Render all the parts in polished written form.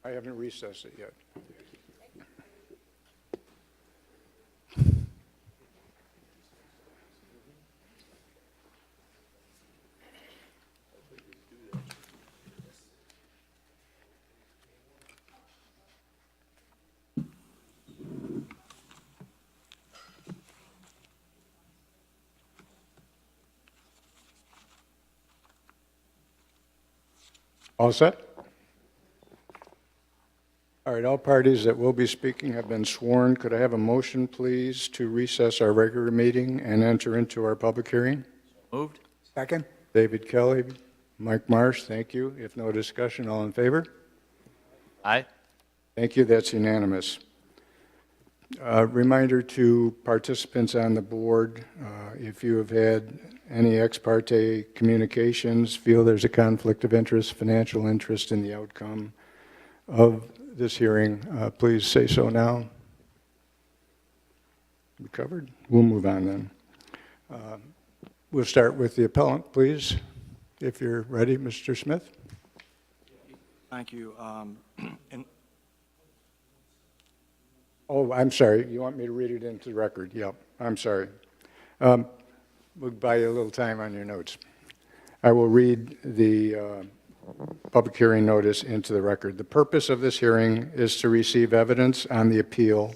I haven't recessed it yet. All set? All right, all parties that will be speaking have been sworn. Could I have a motion, please, to recess our regular meeting and enter into our public hearing? Moved. Second? David Kelly, Mike Marsh, thank you. If no discussion, all in favor? Aye. Thank you, that's unanimous. Reminder to participants on the board, if you have had any ex parte communications, feel there's a conflict of interest, financial interest in the outcome of this hearing, please say so now. We covered? We'll move on then. We'll start with the appellant, please, if you're ready, Mr. Smith. Thank you. And Oh, I'm sorry. You want me to read it into the record? Yep, I'm sorry. We'll buy you a little time on your notes. I will read the public hearing notice into the record. The purpose of this hearing is to receive evidence on the appeal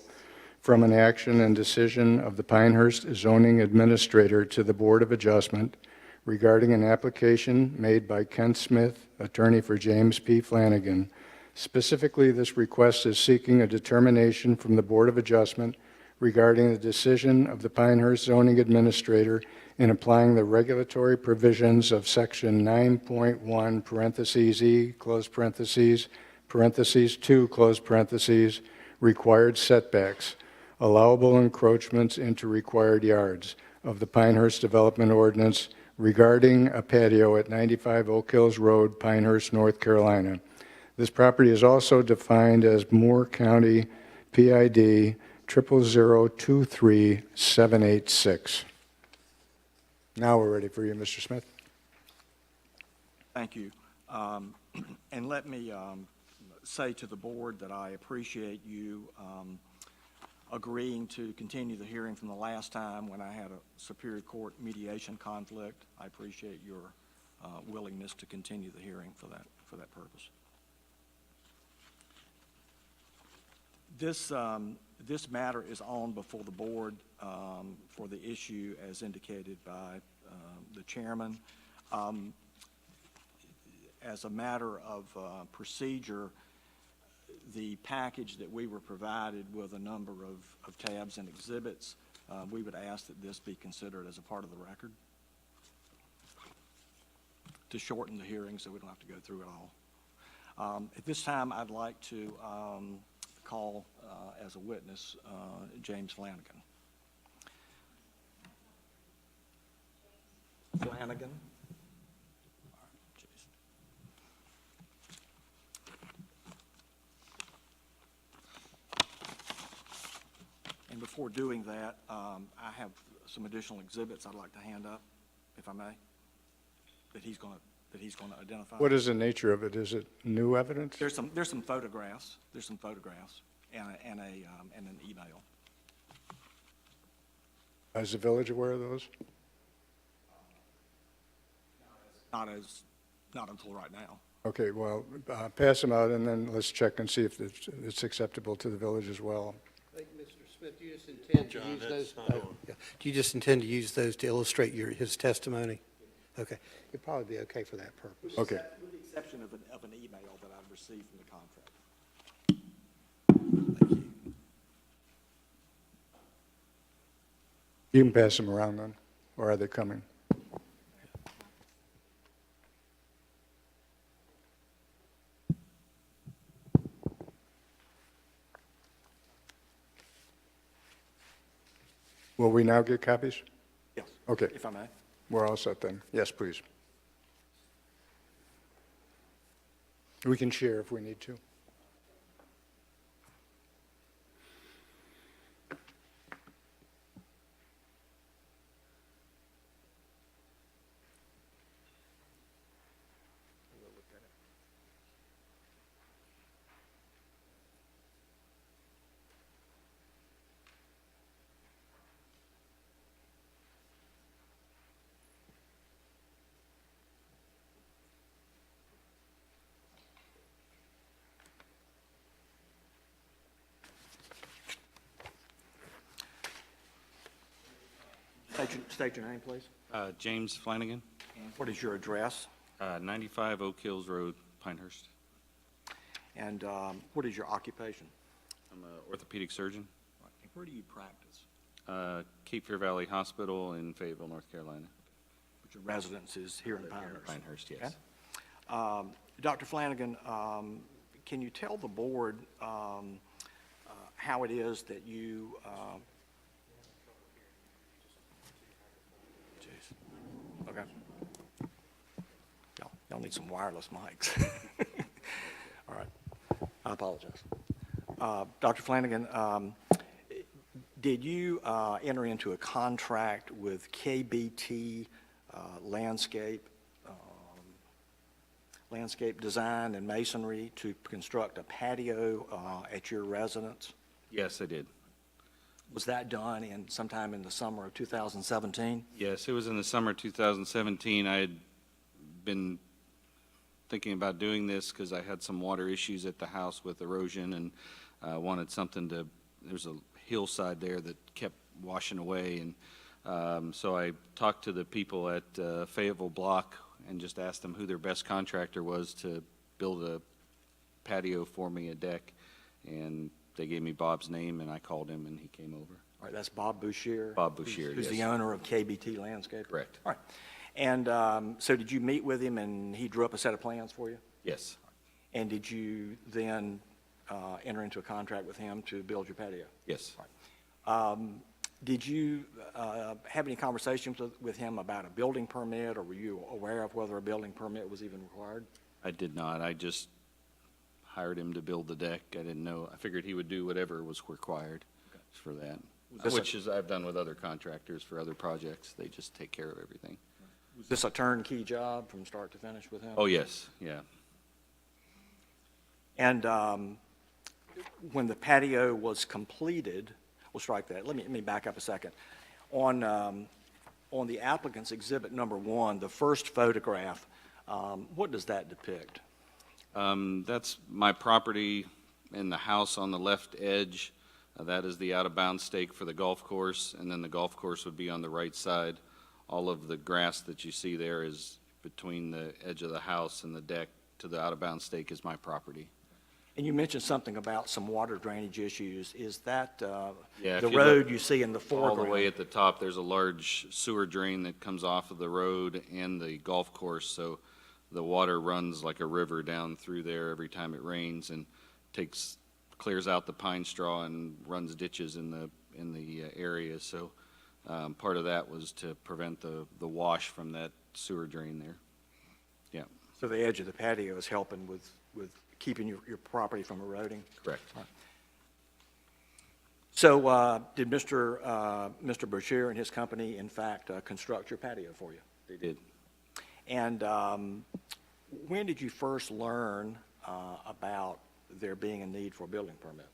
from an action and decision of the Pinehurst Zoning Administrator to the Board of Adjustment regarding an application made by Kent Smith, attorney for James P. Flanagan. Specifically, this request is seeking a determination from the Board of Adjustment regarding the decision of the Pinehurst Zoning Administrator in applying the regulatory provisions of Section 9.1, parentheses E, close parentheses, parentheses 2, close parentheses, required setbacks, allowable encroachments into required yards of the Pinehurst Development Ordinance regarding a patio at 95 Oak Hills Road, Pinehurst, North Carolina. This property is also defined as Moore County PID 0023786. Now we're ready for you, Mr. Smith. thank you. And let me say to the board that I appreciate you agreeing to continue the hearing from the last time when I had a Superior Court mediation conflict. I appreciate your willingness to continue the hearing for that purpose. This matter is on before the board for the issue as indicated by the chairman. As a matter of procedure, the package that we were provided with a number of tabs and exhibits, we would ask that this be considered as a part of the record to shorten the hearing so we don't have to go through it all. At this time, I'd like to call as a witness James Flanagan. Flanagan. And before doing that, I have some additional exhibits I'd like to hand up, if I may, that he's going to identify. What is the nature of it? Is it new evidence? There's some photographs. There's some photographs and an email. Is the village aware of those? Not until right now. Okay, well, pass them out and then let's check and see if it's acceptable to the village as well. I think, Mr. Smith, you just intend to use those? Yeah. Do you just intend to use those to illustrate his testimony? Okay. It'd probably be okay for that purpose. Okay. With the exception of an email that I've received from the contractor. Thank you. You can pass them around then, or are they coming? Will we now get copies? Yes. Okay, If I may. we're all set then. Yes, please. We can share if we need to. State your name, please. James Flanagan, What is your address? 95 Oak Hills Road, Pinehurst. And what is your occupation? I'm an orthopedic surgeon. Where do you practice? Cape Fear Valley Hospital in Fayetteville, North Carolina. But your residence is here in Pinehurst? Pinehurst, Okay. yes. Dr. Flanagan, can you tell the board how it is that you, Jeez. Okay. Y'all need some wireless mics. All right. I apologize. Dr. Flanagan, did you enter into a contract with KBT Landscape Design and Masonry to construct a patio at your residence? Yes, I did. Was that done sometime in the summer of 2017? Yes, it was in the summer of 2017. I had been thinking about doing this because I had some water issues at the house with erosion and wanted something to, there's a hillside there that kept washing away. And so I talked to the people at Fayetteville Block and just asked them who their best contractor was to build a patio for me, a deck. And they gave me Bob's name, and I called him, and he came over. All right, that's Bob Bouchier? Bob Bouchier, Who's the yes. owner of KBT Landscape? Correct. All right. And so did you meet with him, and he drew up a set of plans for you? Yes. And did you then enter into a contract with him to build your patio? Yes. Did you have any conversations with him about a building permit, or were you aware of whether a building permit was even required? I did not. I just hired him to build the deck. I didn't know. I figured he would do whatever was required for that, this which is I've done with other contractors for other projects. They just take care of everything. Was this a turnkey job from start to finish with him? Oh, yes. Yeah. And when the patio was completed, we'll strike that. Let me back up a second. On the applicant's exhibit number 1, the first photograph, what does that depict? That's my property and the house on the left edge. That is the out-of-bounds stake for the golf course, and then the golf course would be on the right side. All of the grass that you see there is between the edge of the house and the deck to the out-of-bounds stake is my property. And you mentioned something about some water drainage issues. Is that Yeah, the if you road look you see in the foreground? All the way at the top, there's a large sewer drain that comes off of the road and the golf course, so the water runs like a river down through there every time it rains and clears out the pine straw and runs ditches in the area. So part of that was to prevent the wash from that sewer drain there. Yeah, So the edge of the patio is helping with keeping your property from eroding? correct. So did Mr. Bouchier and his company, in fact, construct your patio for you? They did. And when did you first learn about there being a need for a building permit?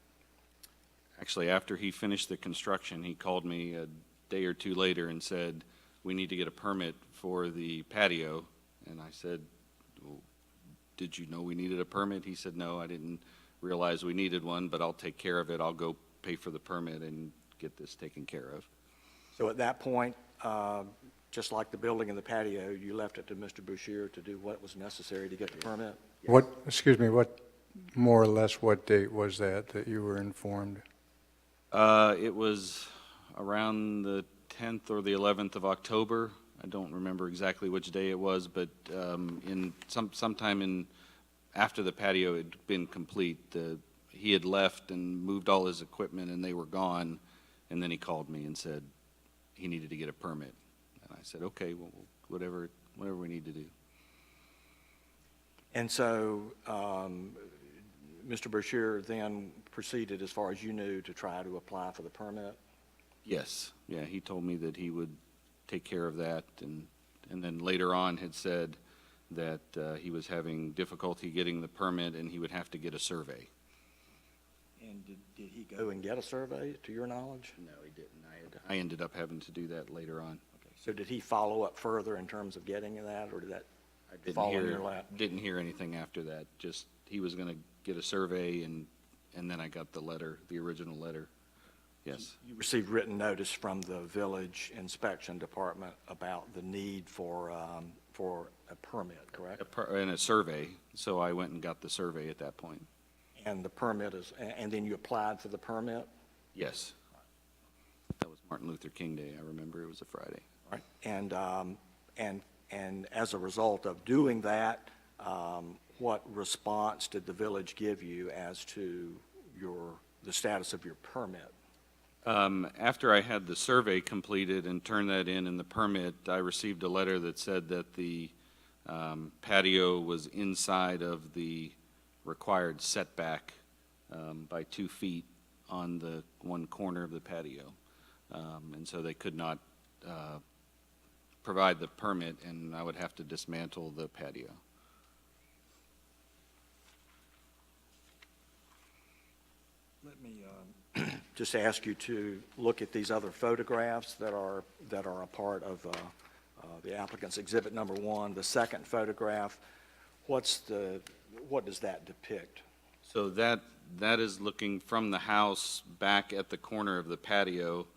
Actually, after he finished the construction, he called me a day or two later and said, "We need to get a permit for the patio." And I said, "Well, did you know we needed a permit?" He said, "No, I didn't realize we needed one, but I'll take care of it. I'll go pay for the permit and get this taken care of." So at that point, just like the building and the patio, you left it to Mr. Bouchier to do what was necessary to get the permit? What, more or less, what date was that you were informed? It was around the 10th or the 11th of October. I don't remember exactly which day it was, but sometime after the patio had been complete, he had left and moved all his equipment, and they were gone. And then he called me and said he needed to get a permit. And I said, "Okay, well, whatever we need to do." And so Mr. Bouchier then proceeded, as far as you knew, to try to apply for the permit? Yes, yeah, he told me that he would take care of that, and then later on had said that he was having difficulty getting the permit and he would have to get a survey. And did he go and get a survey, to your knowledge? No, he didn't. I ended up having to do that later on. So did he follow up further in terms of getting that, or did that I fall in your lap? didn't hear anything after that. Just he was going to get a survey, and then I got the letter, the original letter Yes. You received written notice from the village inspection department about the need for a permit, correct? In a survey, so I went and got the survey at that point. And the permit is, and then you applied for the permit? Yes. That was Martin Luther King Day. I remember it was a Friday. Right. And as a result of doing that, what response did the village give you as to the status of your permit? After I had the survey completed and turned that in the permit, I received a letter that said that the patio was inside of the required setback by 2 feet on the one corner of the patio. And so they could not provide the permit, and I would have to dismantle the patio. Let me just ask you to look at these other photographs that are a part of the applicant's exhibit number 1. The second photograph, what does that depict? So that is looking from the house back at the corner of the patio.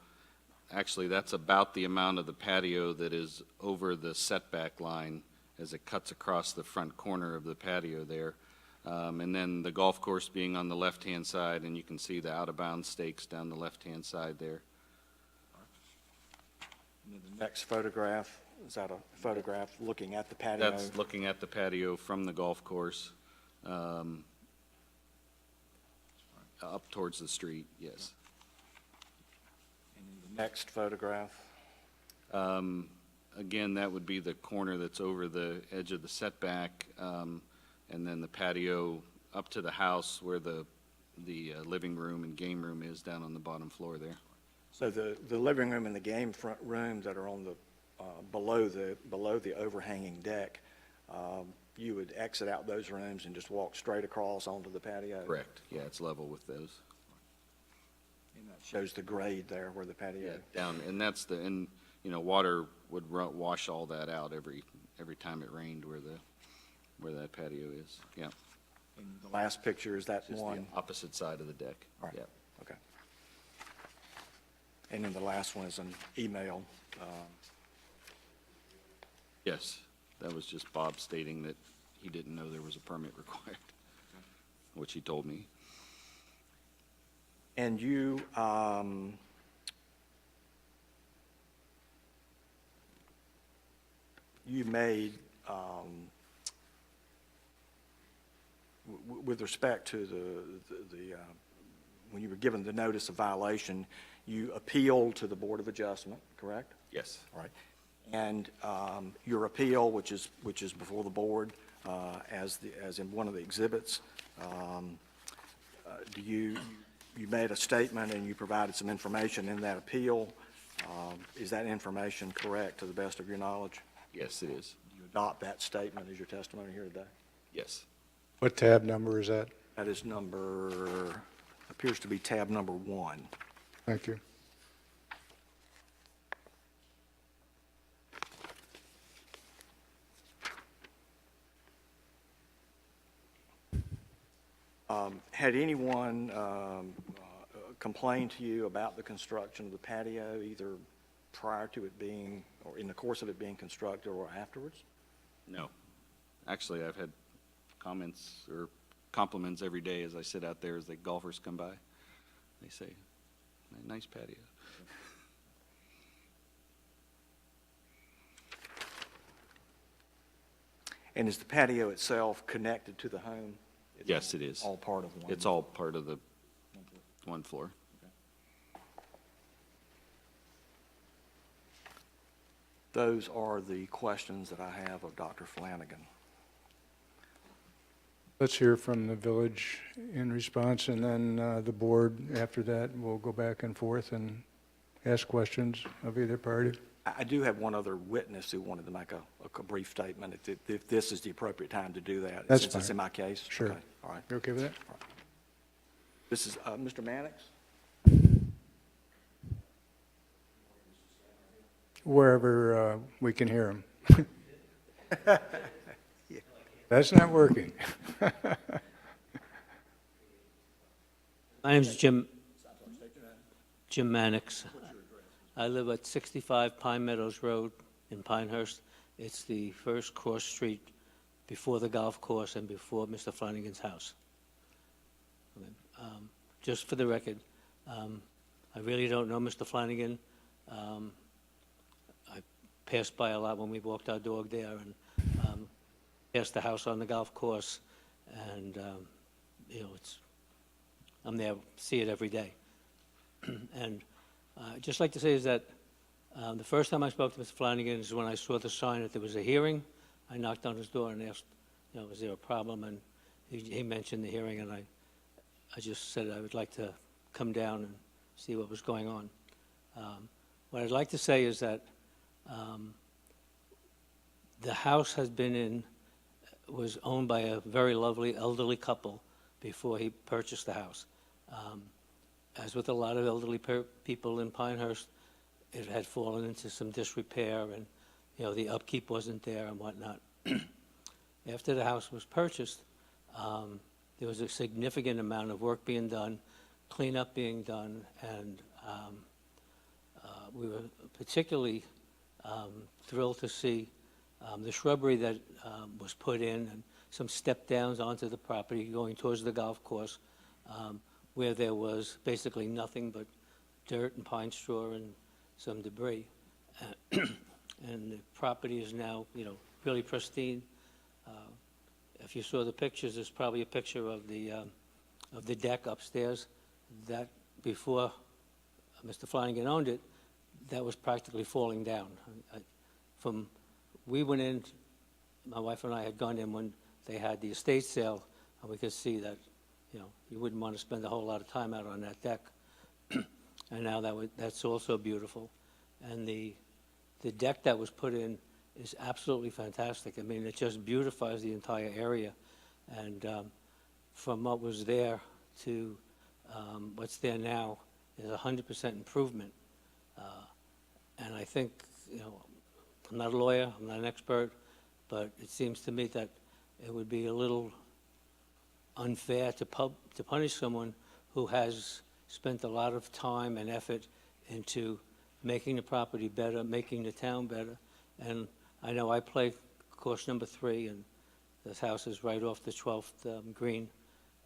Actually, that's about the amount of the patio that is over the setback line as it cuts across the front corner of the patio there. And then the golf course being on the left-hand side, and you can see the out-of-bounds stakes down the left-hand side there. And then the next photograph, is that a photograph looking at the patio? That's looking at the patio from the golf course up towards the street, yes. And then the next photograph? Again, that would be the corner that's over the edge of the setback, and then the patio up to the house where the living room and game room is down on the bottom floor there. So the living room and the game front room that are on the below the overhanging deck, you would exit out those rooms and just walk straight across onto the patio? Correct, yeah, it's level with those. And that shows the grade there where the patio. Yeah, down, and that's water would wash all that out every time it rained where that patio is, yeah. And the last picture is that Just the one? opposite side of the deck, All right. yeah. Okay. And then the last one is an email. Yes, that was just Bob stating that he didn't know there was a permit required, which he told me. And you, you made, with respect to when you were given the notice of violation, you appealed to the Board of Adjustment, correct? Yes. All right. And your appeal, which is before the board, as in one of the exhibits, you made a statement and you provided some information in that appeal. Is that information correct to the best of your knowledge? Yes, it is. Do you adopt that statement as your testimony here today? Yes. What tab number is that? That is appears to be tab number 1. Thank you. Had anyone complained to you about the construction of the patio, either prior to it being, or in the course of it being constructed, or afterwards? No. Actually, I've had comments or compliments every day as I sit out there as the golfers come by. They say, nice patio. And is the patio itself connected to the home? It's Yes, it is. all part of one? It's all part of the one floor. Those are the questions that I have of Dr. Flanagan. Let's hear from the village in response, and then the board, after that, will go back and forth and ask questions of either party. I do have one other witness who wanted to make a brief statement, if this is the appropriate time to do that. That's Since it's fine. in my case? Sure. Okay, all right. You okay with that? This is Mr. Mannix? Wherever we can hear him. That's not working. My name's Jim Jim Mannix. I live at 65 Pine Meadows Road in Pinehurst. It's the first cross street before the golf course and before Mr. Flanagan's house. Okay. Just for the record, I really don't know Mr. Flanagan. I passed by a lot when we walked our dog there, and passed the house on the golf course, and I'm there, see it every day. And I'd just like to say is that the first time I spoke to Mr. Flanagan is when I saw the sign that there was a hearing. I knocked on his door and asked, is there a problem? And he mentioned the hearing, and I just said I would like to come down and see what was going on. What I'd like to say is that the house was owned by a very lovely elderly couple before he purchased the house. As with a lot of elderly people in Pinehurst, it had fallen into some disrepair, and the upkeep wasn't there and whatnot. After the house was purchased, there was a significant amount of work being done, cleanup being done, and we were particularly thrilled to see the shrubbery that was put in, and some step downs onto the property going towards the golf course, where there was basically nothing but dirt and pine straw and some debris. And the property is now, really pristine. If you saw the pictures, there's probably a picture of the deck upstairs. That before Mr. Flanagan owned it, that was practically falling down. We went in, my wife and I had gone in when they had the estate sale, and we could see that, you wouldn't want to spend a whole lot of time out on that deck. And now that's also beautiful. And the deck that was put in is absolutely fantastic. I mean, it just beautifies the entire area. And from what was there to what's there now is 100% improvement. And I think, I'm not a lawyer, I'm not an expert, but it seems to me that it would be a little unfair to punish someone who has spent a lot of time and effort into making the property better, making the town better. And I know I play course number 3, and this house is right off the 12th green.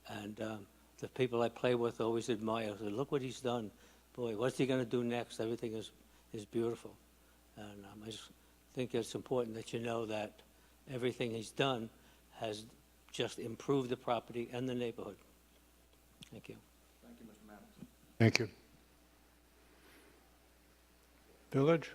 And the people I play with always admire. Say, look what he's done. Boy, what's he going to do next? Everything is beautiful. And I just think it's important that you know that everything he's done has just improved the property and the neighborhood. Thank you. Thank you, Mr. Maddox. Thank you. Village?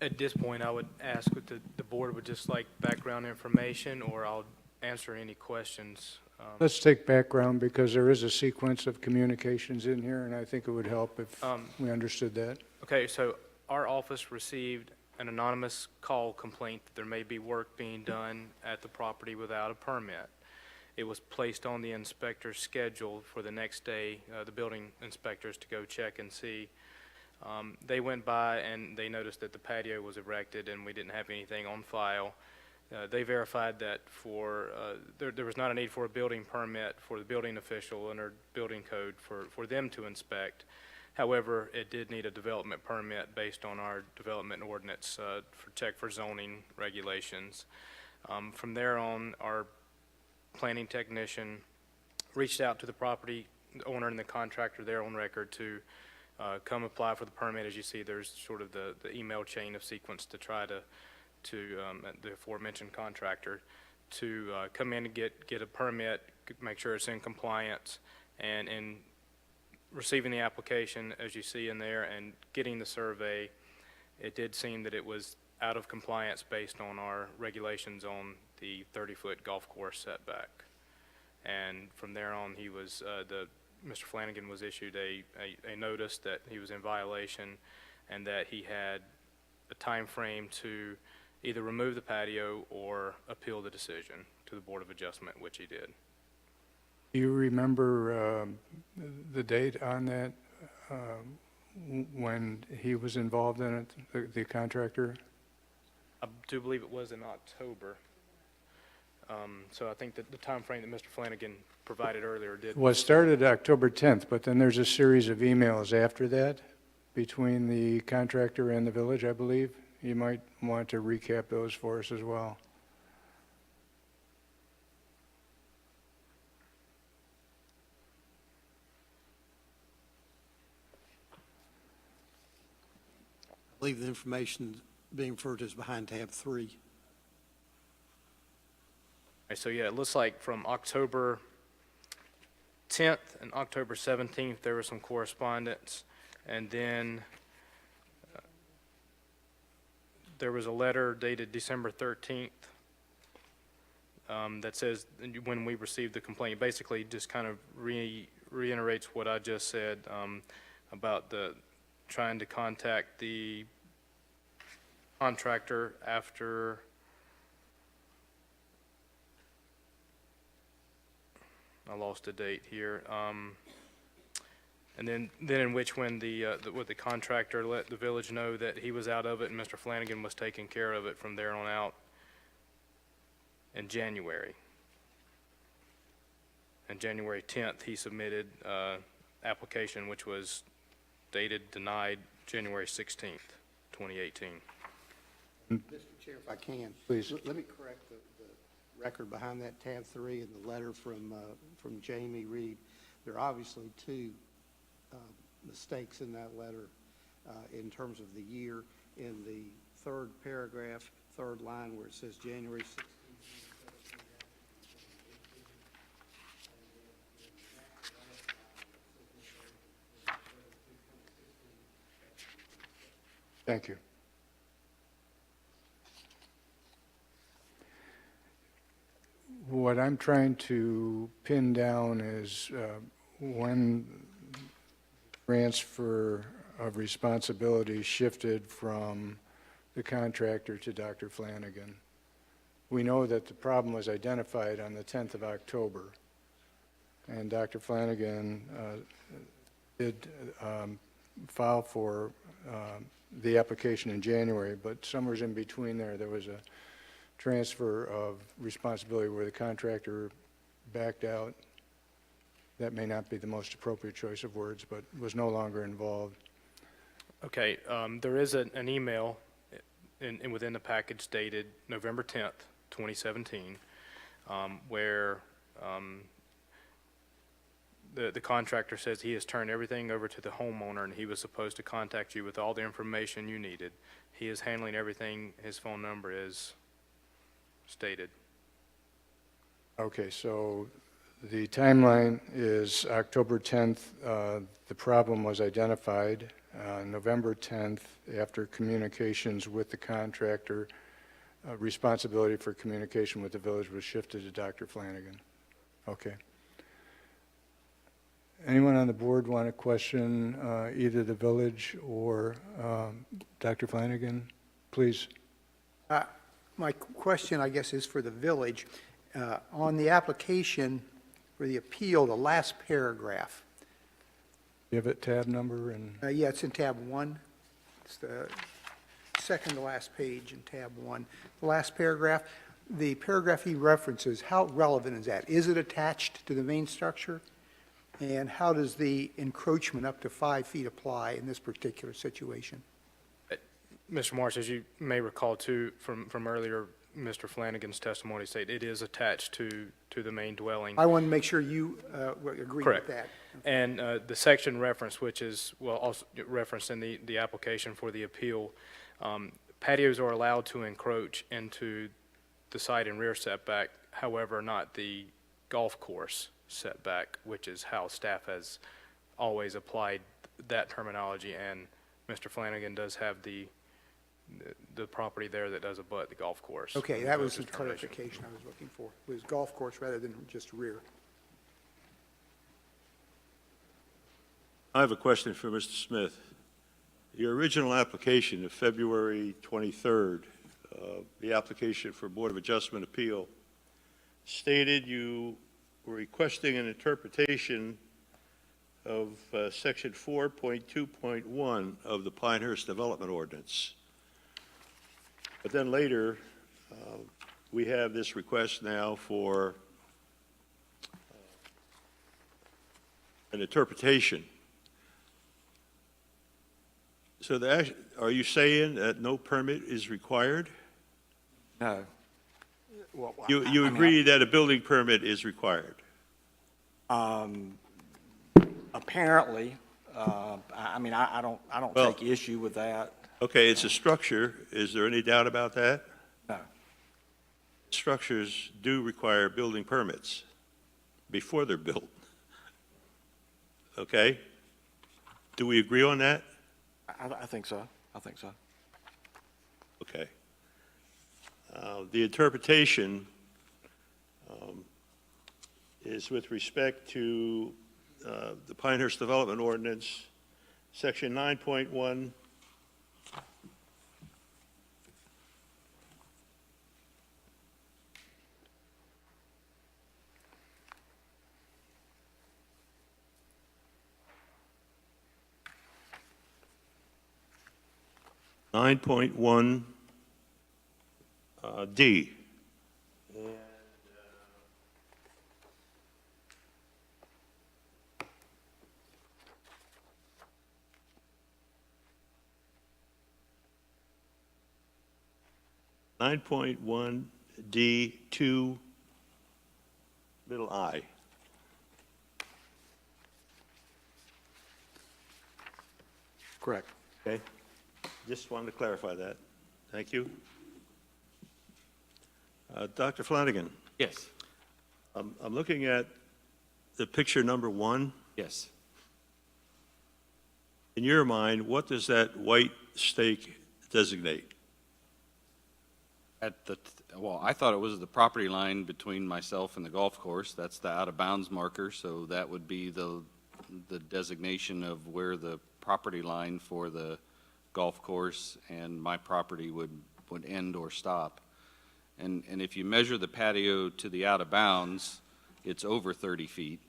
At this point, I would ask if the board would just like background information, or I'll answer any questions. Let's take background, because there is a sequence of communications in here, and I think it would help if we understood that. Okay, so our office received an anonymous call complaint that there may be work being done at the property without a permit. It was placed on the inspector's schedule for the next day, the building inspectors to go check and see. They went by and they noticed that the patio was erected and we didn't have anything on file. They verified that there was not a need for a building permit for the building official under building code for them to inspect. However, it did need a development permit based on our development ordinance for zoning regulations. From there on, our planning technician reached out to the property owner and the contractor there on record to come apply for the permit. As you see, there's sort of the email chain of sequence to try to the aforementioned contractor to come in and get a permit, make sure it's in compliance, and in receiving the application, as you see in there, and getting the survey, it did seem that it was out of compliance based on our regulations on the 30-foot golf course setback. And from there on, Mr. Flanagan was issued a notice that he was in violation and that he had a time frame to either remove the patio or appeal the decision to the Board of Adjustment, which he did. Do you remember the date on that, when he was involved in it, the contractor? I do believe it was in October. So I think that the time frame that Mr. Flanagan provided earlier did. Well, it started October 10th, but then there's a series of emails after that between the contractor and the village, I believe. You might want to recap those for us as well. I believe the information being referred to is behind tab 3. Okay, so yeah, it looks like from October 10th and October 17th, there was some correspondence. And then there was a letter dated December 13th that says, when we received the complaint, basically just kind of reiterates what I just said about trying to contact the contractor after I lost a date here. And then in which when the contractor let the village know that he was out of it and Mr. Flanagan was taking care of it from there on out in January. And January 10th, he submitted application which was dated denied January 16th, 2018. Mr. Chair, if I can. Please. Let me correct the record behind that tab 3 and the letter from Jamie Reed. There are obviously two mistakes in that letter in terms of the year. In the third paragraph, third line, where it says January 16th. Thank you. What I'm trying to pin down is when transfer of responsibility shifted from the contractor to Dr. Flanagan. We know that the problem was identified on the 10th of October, and Dr. Flanagan did file for the application in January, but somewhere in between there was a transfer of responsibility where the contractor backed out. That may not be the most appropriate choice of words, but was no longer involved. Okay, there is an email within the package dated November 10th, 2017, where the contractor says he has turned everything over to the homeowner and he was supposed to contact you with all the information you needed. He is handling everything. His phone number is stated. Okay, so the timeline is October 10th, the problem was identified. November 10th, after communications with the contractor, responsibility for communication with the village was shifted to Dr. Flanagan. Okay. Anyone on the board want to question either the village or Dr. Flanagan? Please. My question, I guess, is for the village. On the application for the appeal, the last paragraph, You have a tab number and yeah, it's in tab 1. It's the second to last page in tab 1. The last paragraph, the paragraph he references, how relevant is that? Is it attached to the main structure? And how does the encroachment up to 5 feet apply in this particular situation? Mr. Marsh, as you may recall too, from earlier, Mr. Flanagan's testimony stated it is attached to the main dwelling. I want to make sure you agree Correct. with that. And the section reference, which is, well, also referenced in the application for the appeal, patios are allowed to encroach into the side and rear setback, however, not the golf course setback, which is how staff has always applied that terminology, and Mr. Flanagan does have the property there that does abut the golf course. Okay, that was the Determination. clarification I was looking for. It was golf course rather than just rear. I have a question for Mr. Smith. Your original application of February 23rd, the application for Board of Adjustment appeal, stated you were requesting an interpretation of Section 4.2.1 of the Pinehurst Development Ordinance. But then later, we have this request now for an interpretation. So are you saying that no permit is required? No. Well, You I mean, agree that a building permit is required? Apparently, I mean, I don't Well- take issue with that. Okay, it's a structure. Is there any doubt about that? No. Structures do require building permits before they're built. Okay? Do we agree on that? I think so. I think so. Okay. The interpretation is with respect to the Pinehurst Development Ordinance, Section 9.1. D. 9.1D2, little I. Correct. Okay? Just wanted to clarify that. Thank you. Dr. Flanagan, Yes. I'm looking at the picture number 1. Yes. In your mind, what does that white stake designate? Well, I thought it was the property line between myself and the golf course. That's the out-of-bounds marker, so that would be the designation of where the property line for the golf course and my property would end or stop. And if you measure the patio to the out-of-bounds, it's over 30 feet.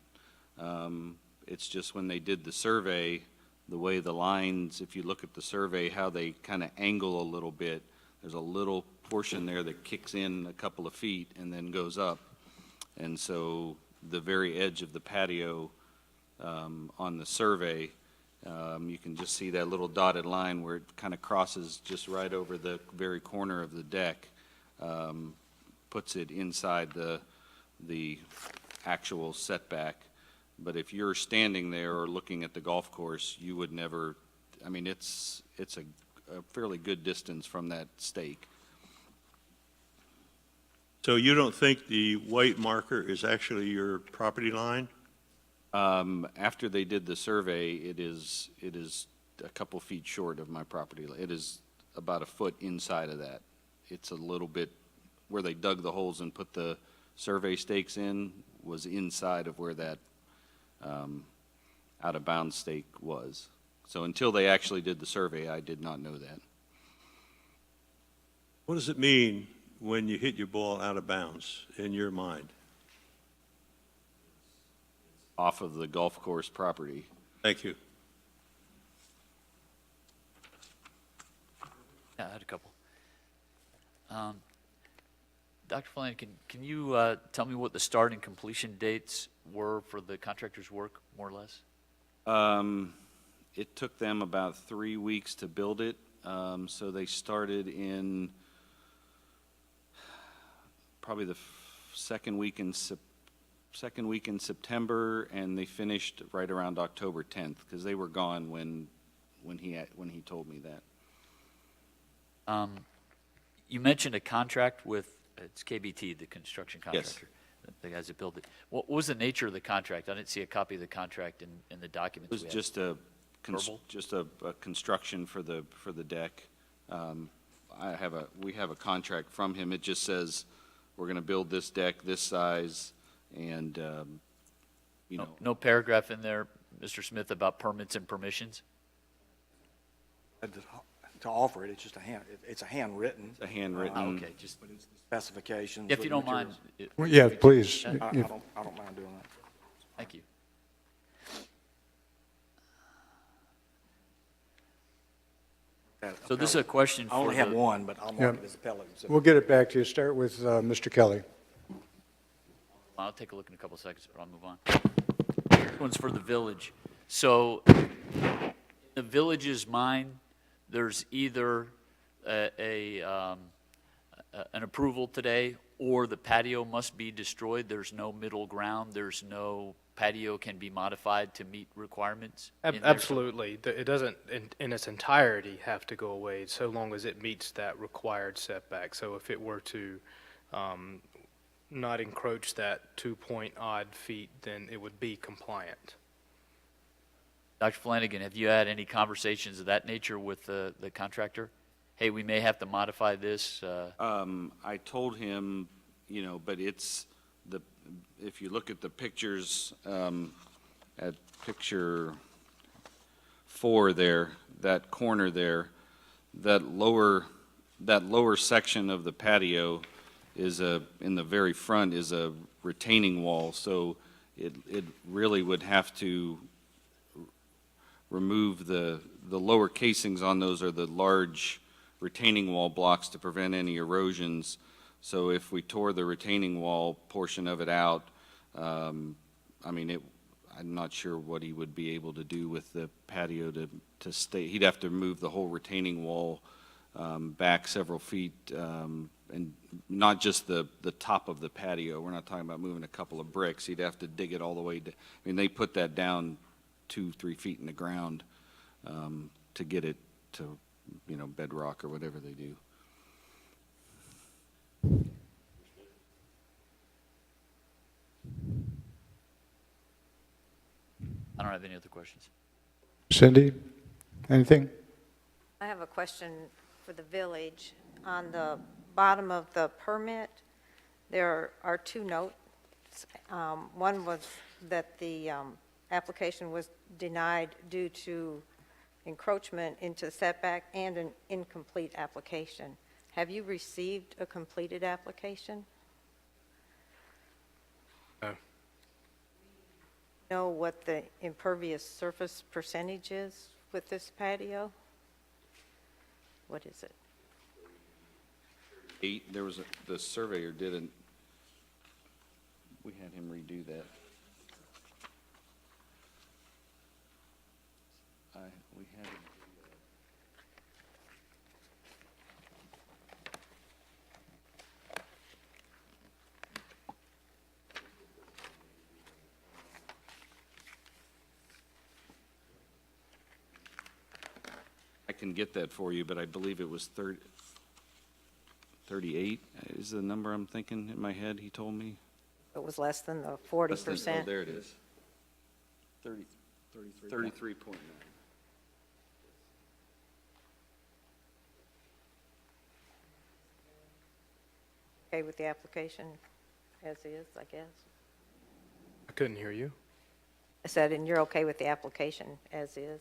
It's just when they did the survey, the way the lines, if you look at the survey, how they kind of angle a little bit, there's a little portion there that kicks in a couple of feet and then goes up. And so the very edge of the patio on the survey, you can just see that little dotted line where it kind of crosses just right over the very corner of the deck, puts it inside the actual setback. But if you're standing there or looking at the golf course, you would never, I mean, it's a fairly good distance from that stake. So you don't think the white marker is actually your property line? After they did the survey, it is a couple feet short of my property. It is about a foot inside of that. It's a little bit, where they dug the holes and put the survey stakes in, was inside of where that out-of-bounds stake was. So until they actually did the survey, I did not know that. What does it mean when you hit your ball out of bounds in your mind? Off of the golf course property. Thank you. Yeah, I had a couple. Dr. Flanagan, can you tell me what the start and completion dates were for the contractor's work, more or less? It took them about 3 weeks to build it. So they started in probably the second week in September, and they finished right around October 10th because they were gone when he told me that. You mentioned a contract with, it's KBT, the construction Yes. contractor, the guys that built it. What was the nature of the contract? I didn't see a copy of the contract in the documents. It was we had. just a construction for the deck. We have a contract from him. It just says we're going to build this deck this size, and No paragraph in there, Mr. Smith, about permits and permissions? To offer it, it's just it's a handwritten. a handwritten. Okay, just, Specifications. if with you don't mind. materials. Well, yeah, please. I don't mind doing that. Thank you. So this is a question for I only have the- one, but I'll mark it as appellate. So- We'll get it back to you. Start with Mr. Kelly. I'll take a look in a couple of seconds, but I'll move on. one's for the village. So, in the village's mind, there's either an approval today, or the patio must be destroyed. There's no middle ground. There's no patio can be modified to meet requirements. in there. Absolutely. It doesn't, in its entirety, have to go away, so long as it meets that required setback. So if it were to not encroach that 2-point-odd feet, then it would be compliant. Dr. Flanagan, have you had any conversations of that nature with the contractor? Hey, we may have to modify this. I told him, but if you look at the pictures, at picture 4 there, that corner there, that lower section of the patio is in the very front is a retaining wall, so it really would have to remove the lower casings on those are the large retaining wall blocks to prevent any erosions. So if we tore the retaining wall portion of it out, I'm not sure what he would be able to do with the patio to stay. He'd have to move the whole retaining wall back several feet, and not just the top of the patio. We're not talking about moving a couple of bricks. He'd have to dig it all the way to, they put that down 2-3 feet in the ground to get it to, bedrock or whatever they do. I don't have any other questions. Cindy, anything? I have a question for the village. On the bottom of the permit, there are 2 notes. One was that the application was denied due to encroachment into setback and an incomplete application. Have you received a completed application? No. Know what the impervious surface percentage is with this patio? What is it? 8, the surveyor didn't, we had him redo that. We had him. I can get that for you, but I believe it was 38 is the number I'm thinking in my head, he told me. It was less than the Less than- 40%? Oh, there it is. 33.9. Okay with the application as is, I guess? I couldn't hear you. I said, and you're okay with the application as is?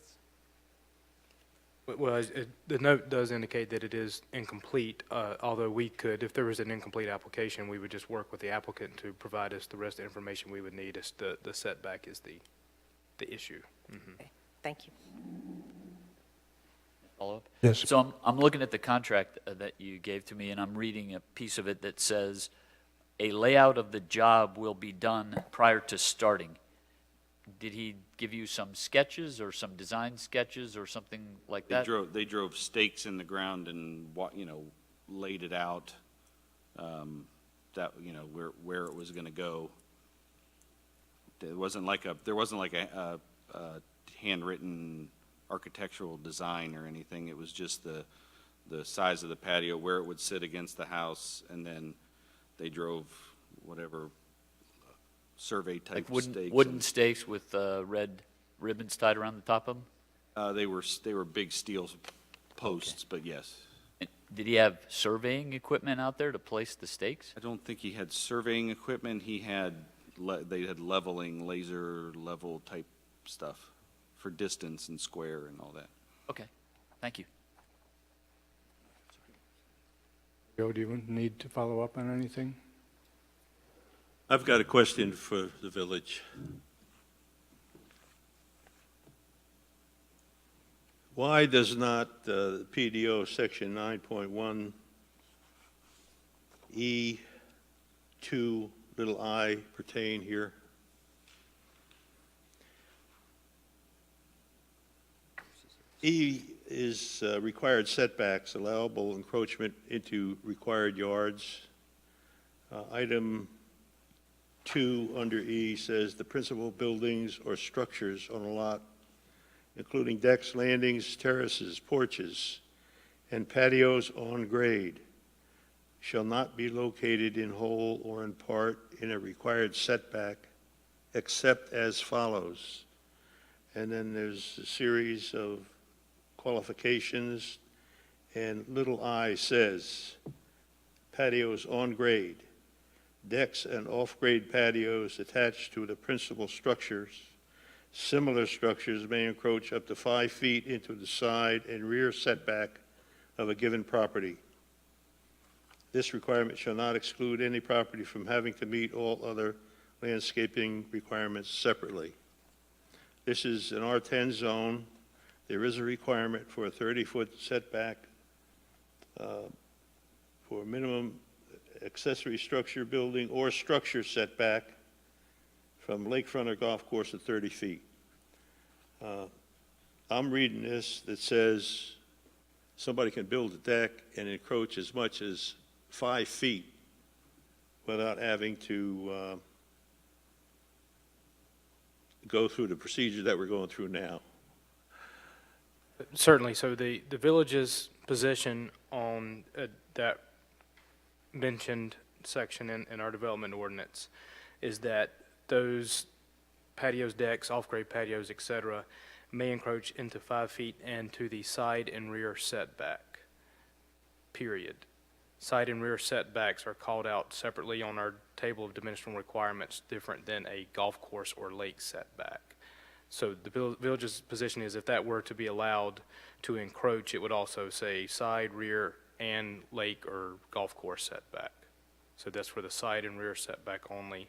Well, the note does indicate that it is incomplete, although we could, if there was an incomplete application, we would just work with the applicant to provide us the rest of the information we would need, as the setback is the issue. Mhm. Okay, thank you. Follow up? Yes. So I'm looking at the contract that you gave to me, and I'm reading a piece of it that says, a layout of the job will be done prior to starting. Did he give you some sketches or some design sketches or something like that? They drove stakes in the ground and, laid it out, where it was gonna go. There wasn't like a handwritten architectural design or anything. It was just the size of the patio, where it would sit against the house, and then they drove whatever survey type Like stakes. wooden stakes with red ribbons tied around the top of them? They were big steel posts, but yes. And did he have surveying equipment out there to place the stakes? I don't think he had surveying equipment. He had, they had leveling, laser level type stuff for distance and square and all that. Okay, thank you. Joe, do you need to follow up on anything? I've got a question for the village. Why does not PDO Section 9.1 E2 little I pertain here? E is required setbacks, allowable encroachment into required yards. Item 2 under E says the principal buildings or structures on a lot, including decks, landings, terraces, porches, and patios on grade, shall not be located in whole or in part in a required setback, except as follows. And then there's a series of qualifications, and little I says, patios on grade, decks and off-grade patios attached to the principal structures. Similar structures may encroach up to 5 feet into the side and rear setback of a given property. This requirement shall not exclude any property from having to meet all other landscaping requirements separately. This is an R10 zone. There is a requirement for a 30-foot setback for minimum accessory structure building or structure setback from lakefront or golf course at 30 feet. I'm reading this that says somebody can build a deck and encroach as much as 5 feet without having to go through the procedure that we're going through now. Certainly. So the village's position on that mentioned section in our development ordinance is that those patios, decks, off-grade patios, et cetera, may encroach into 5 feet and to the side and rear setback, period. Side and rear setbacks are called out separately on our table of dimensional requirements, different than a golf course or lake setback. So the village's position is if that were to be allowed to encroach, it would also say side, rear, and lake or golf course setback. So that's for the side and rear setback only,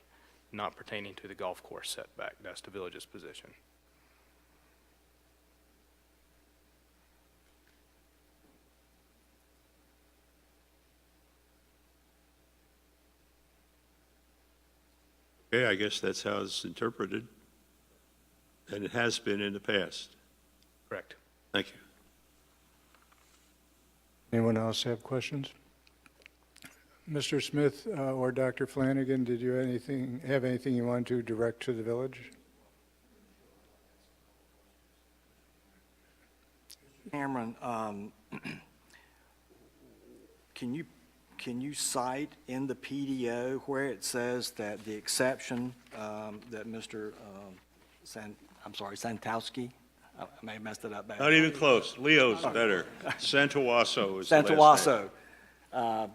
not pertaining to the golf course setback. That's the village's position. Okay, I guess that's how it's interpreted, and it has been in the past. Correct. Thank you. Anyone else have questions? Mr. Smith or Dr. Flanagan, did you have anything you want to direct to the village? Cameron, can you cite in the PDO where it says that the exception that Mr. Santowski, I may have messed it up back. Not even close. Leo's better. Santawasso is the last name. Santawasso.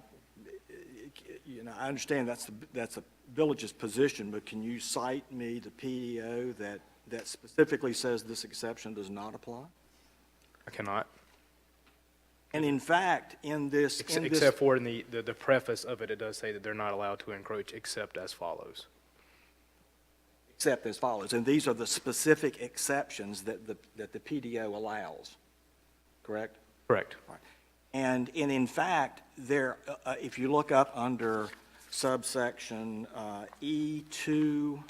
I understand that's the village's position, but can you cite me the PDO that specifically says this exception does not apply? I cannot. And in fact, Except for in the preface of it, it does say that they're not allowed to encroach except as follows. Except as follows, and these are the specific exceptions that the PDO allows, correct? Correct. And in fact, there, if you look up under subsection E2,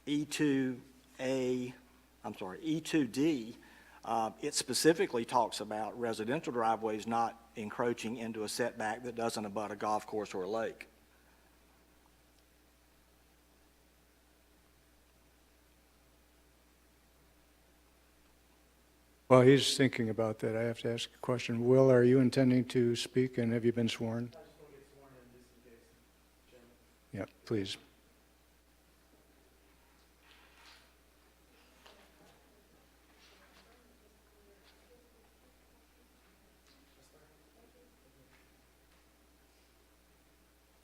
E2D, it specifically talks about residential driveways not encroaching into a setback that doesn't abut a golf course or a lake. While he's thinking about that, I have to ask a question. Will, are you intending to speak, and have you been sworn? I just want to get sworn in just in case, Chairman. Yeah, please.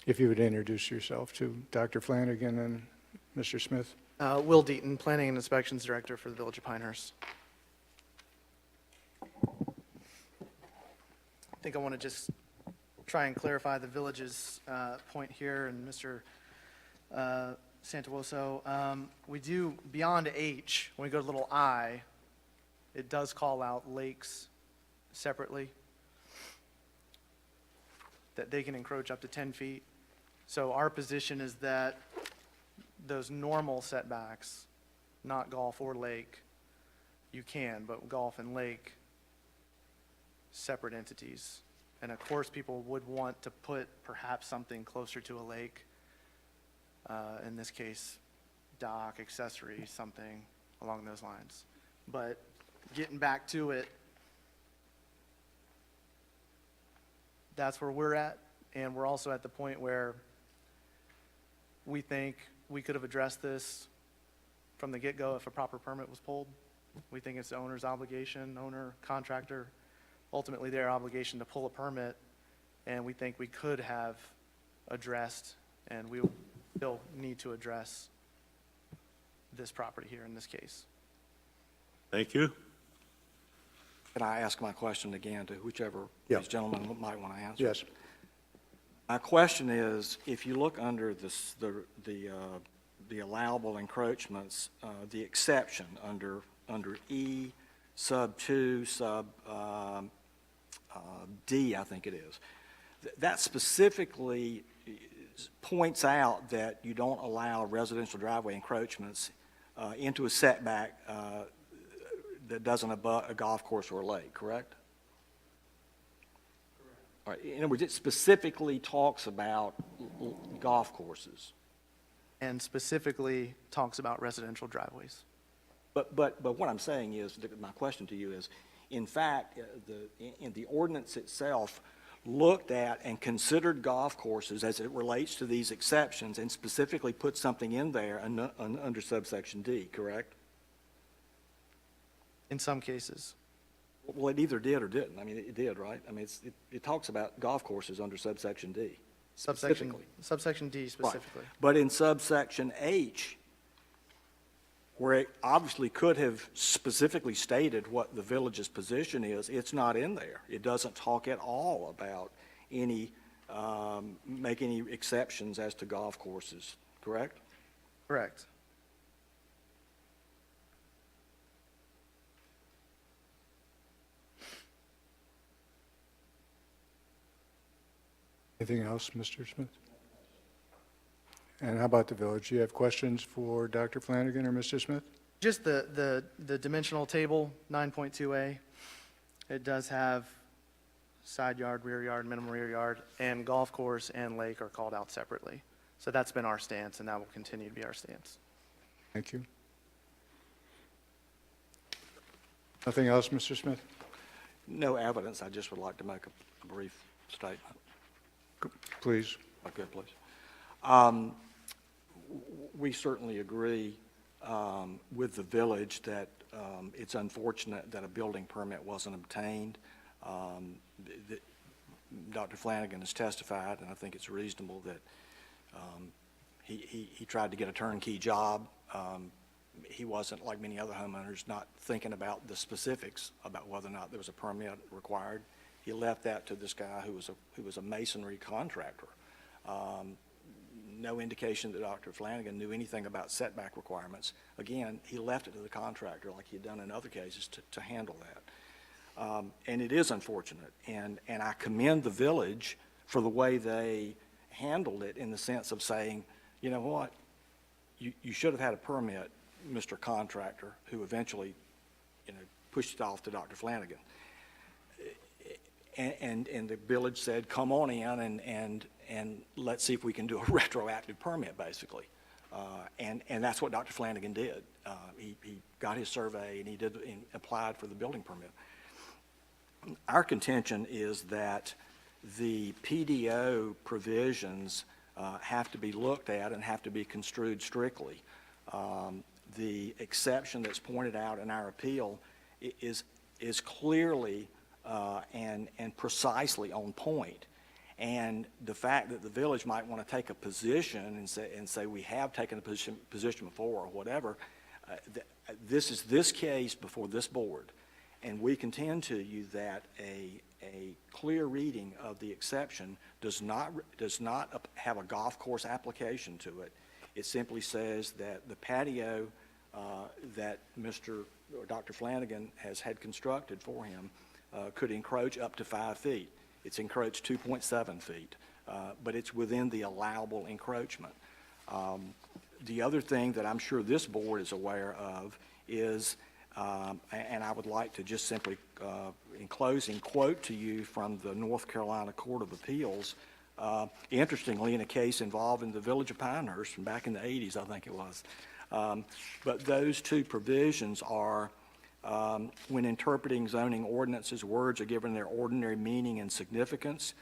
If you would introduce yourself to Dr. Flanagan and Mr. Smith. Will Deaton, Planning and Inspections Director for the Village of Pinehurst. I think I want to just try and clarify the village's point here, and Mr. Santawoso. We do, beyond H, when we go to little I, it does call out lakes separately, that they can encroach up to 10 feet. So our position is that those normal setbacks not golf or lake, you can, but golf and lake, separate entities. And of course, people would want to put perhaps something closer to a lake, in this case, dock, accessory, something along those lines. But getting back to it, that's where we're at, and we're also at the point where we think we could have addressed this from the get-go if a proper permit was pulled. We think it's the owner's obligation, owner, contractor, ultimately their obligation to pull a permit, and we think we could have addressed, and we still need to address this property here in this case. Thank you. Can I ask my question again to whichever Yeah. these gentlemen might want to answer? Yes. My question is, if you look under this, the allowable encroachments, the exception under E sub 2 sub D, I think it is, that specifically points out that you don't allow residential driveway encroachments into a setback that doesn't abut a golf course or a lake, correct? All right. In other words, it specifically talks about golf courses. And specifically talks about residential driveways. But what I'm saying is, my question to you is, in fact, in the ordinance itself looked at and considered golf courses as it relates to these exceptions and specifically put something in there under subsection D, correct? In some cases. Well, it either did or didn't. I mean, it did, right? I mean, it talks about golf courses under subsection D. Subsection D Right. specifically. But in subsection H, where it obviously could have specifically stated what the village's position is, it's not in there. It doesn't talk at all about any, make any exceptions as to golf courses, correct? Correct. Anything else, Mr. Smith? And how about the village? Do you have questions for Dr. Flanagan or Mr. Smith? Just the dimensional table, 9.2A, it does have side yard, rear yard, minimum rear yard, and golf course and lake are called out separately. So that's been our stance, and that will continue to be our stance. Thank you. Nothing else, Mr. Smith? No evidence. I just would like to make a brief statement. Please. Okay, please. We certainly agree with the village that it's unfortunate that a building permit wasn't obtained. Dr. Flanagan has testified, and I think it's reasonable that he tried to get a turnkey job. He wasn't, like many other homeowners, not thinking about the specifics about whether or not there was a permit required. He left that to this guy who was a masonry contractor. No indication that Dr. Flanagan knew anything about setback requirements. Again, he left it to the contractor, like he had done in other cases, to handle that. And it is unfortunate, and I commend the village for the way they handled it, in the sense of saying, you know what, you should have had a permit, Mr. Contractor, who eventually, pushed it off to Dr. Flanagan. And the village said, come on in and let's see if we can do a retroactive permit, basically. And that's what Dr. Flanagan did. He got his survey and he applied for the building permit. Our contention is that the PDO provisions have to be looked at and have to be construed strictly. The exception that's pointed out in our appeal is clearly and precisely on point. And the fact that the village might want to take a position and say we have taken a position before or whatever, this is this case before this board. And we contend to you that a clear reading of the exception does not have a golf course application to it. It simply says that the patio that Dr. Flanagan has had constructed for him could encroach up to 5 feet. It's encroached 2.7 feet, but it's within the allowable encroachment. The other thing that I'm sure this board is aware of is, and I would like to just simply, in closing, quote to you from the North Carolina Court of Appeals, interestingly, in a case involving the Village of Pinehurst from back in the 80s, I think it was. But those two provisions are, when interpreting zoning ordinances, words are given their ordinary meaning and significance,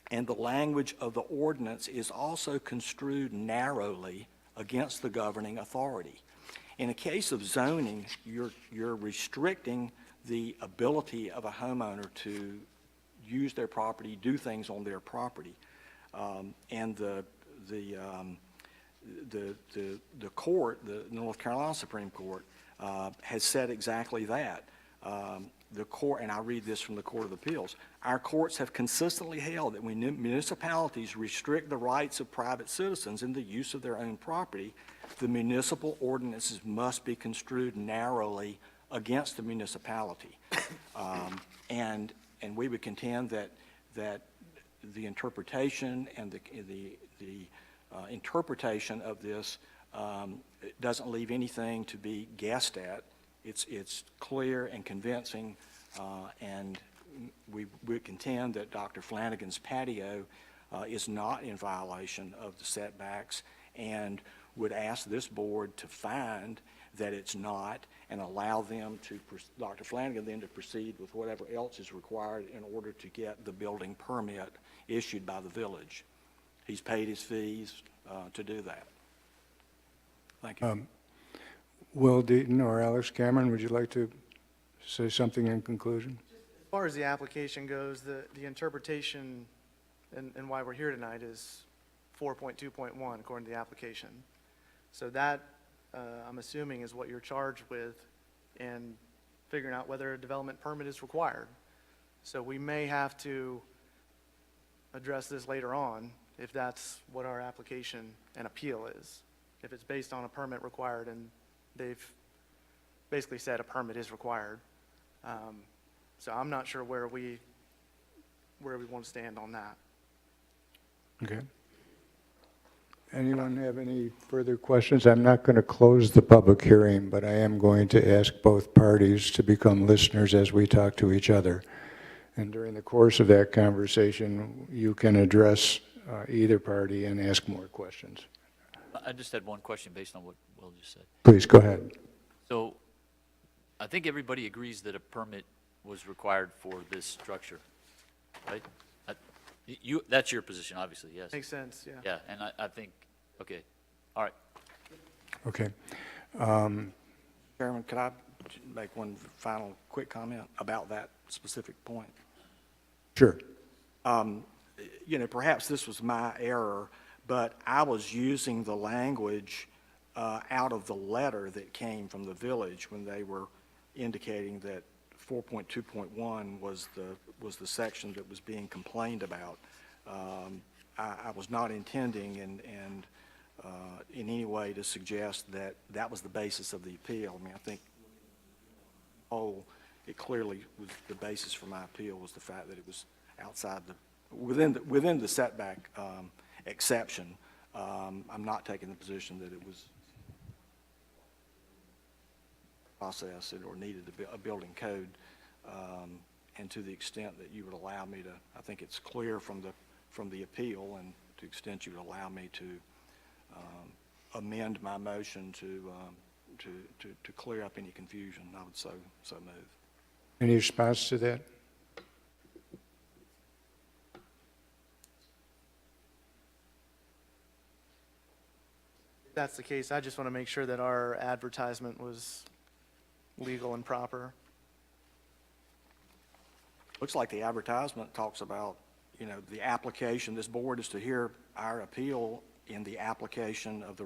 and the language of the ordinance is also construed narrowly against the governing authority. In a case of zoning, you're restricting the ability of a homeowner to use their property, do things on their property. And the court, the North Carolina Supreme Court, has said exactly that. The court, and I read this from the Court of Appeals, our courts have consistently held that when municipalities restrict the rights of private citizens in the use of their own property, the municipal ordinances must be construed narrowly against the municipality. And we would contend that the interpretation and the interpretation of this doesn't leave anything to be guessed at. It's clear and convincing, and we contend that Dr. Flanagan's patio is not in violation of the setbacks, and would ask this board to find that it's not, and allow them to, Dr. Flanagan then to proceed with whatever else is required in order to get the building permit issued by the village. He's paid his fees to do that. Thank you. Will Deaton or Alex Cameron, would you like to say something in conclusion? As far as the application goes, the interpretation and why we're here tonight is 4.2.1 according to the application. So that, I'm assuming, is what you're charged with in figuring out whether a development permit is required. So we may have to address this later on if that's what our application and appeal is. If it's based on a permit required and they've basically said a permit is required. So I'm not sure where we want to stand on that. Okay. Anyone have any further questions? I'm not going to close the public hearing, but I am going to ask both parties to become listeners as we talk to each other. And during the course of that conversation, you can address either party and ask more questions. I just had one question based on what Will just said. Please, go ahead. So I think everybody agrees that a permit was required for this structure, right? That's your position, obviously, yes. Makes sense, yeah. Yeah, and I think, okay, all right. Okay. Chairman, could I make one final quick comment about that specific point? Sure. Perhaps this was my error, but I was using the language out of the letter that came from the village when they were indicating that 4.2.1 was the section that was being complained about. I was not intending in any way to suggest that that was the basis of the appeal. I mean, I think it clearly was the basis for my appeal was the fact that it was outside within the setback exception. I'm not taking the position that it was process or needed a building code, and to the extent that you would allow me to, I think it's clear from the appeal, and to the extent you would allow me to amend my motion to clear up any confusion, I would so move. Any response to that? If that's the case, I just want to make sure that our advertisement was legal and proper. Looks like the advertisement talks about, the application. This board is to hear our appeal in the application of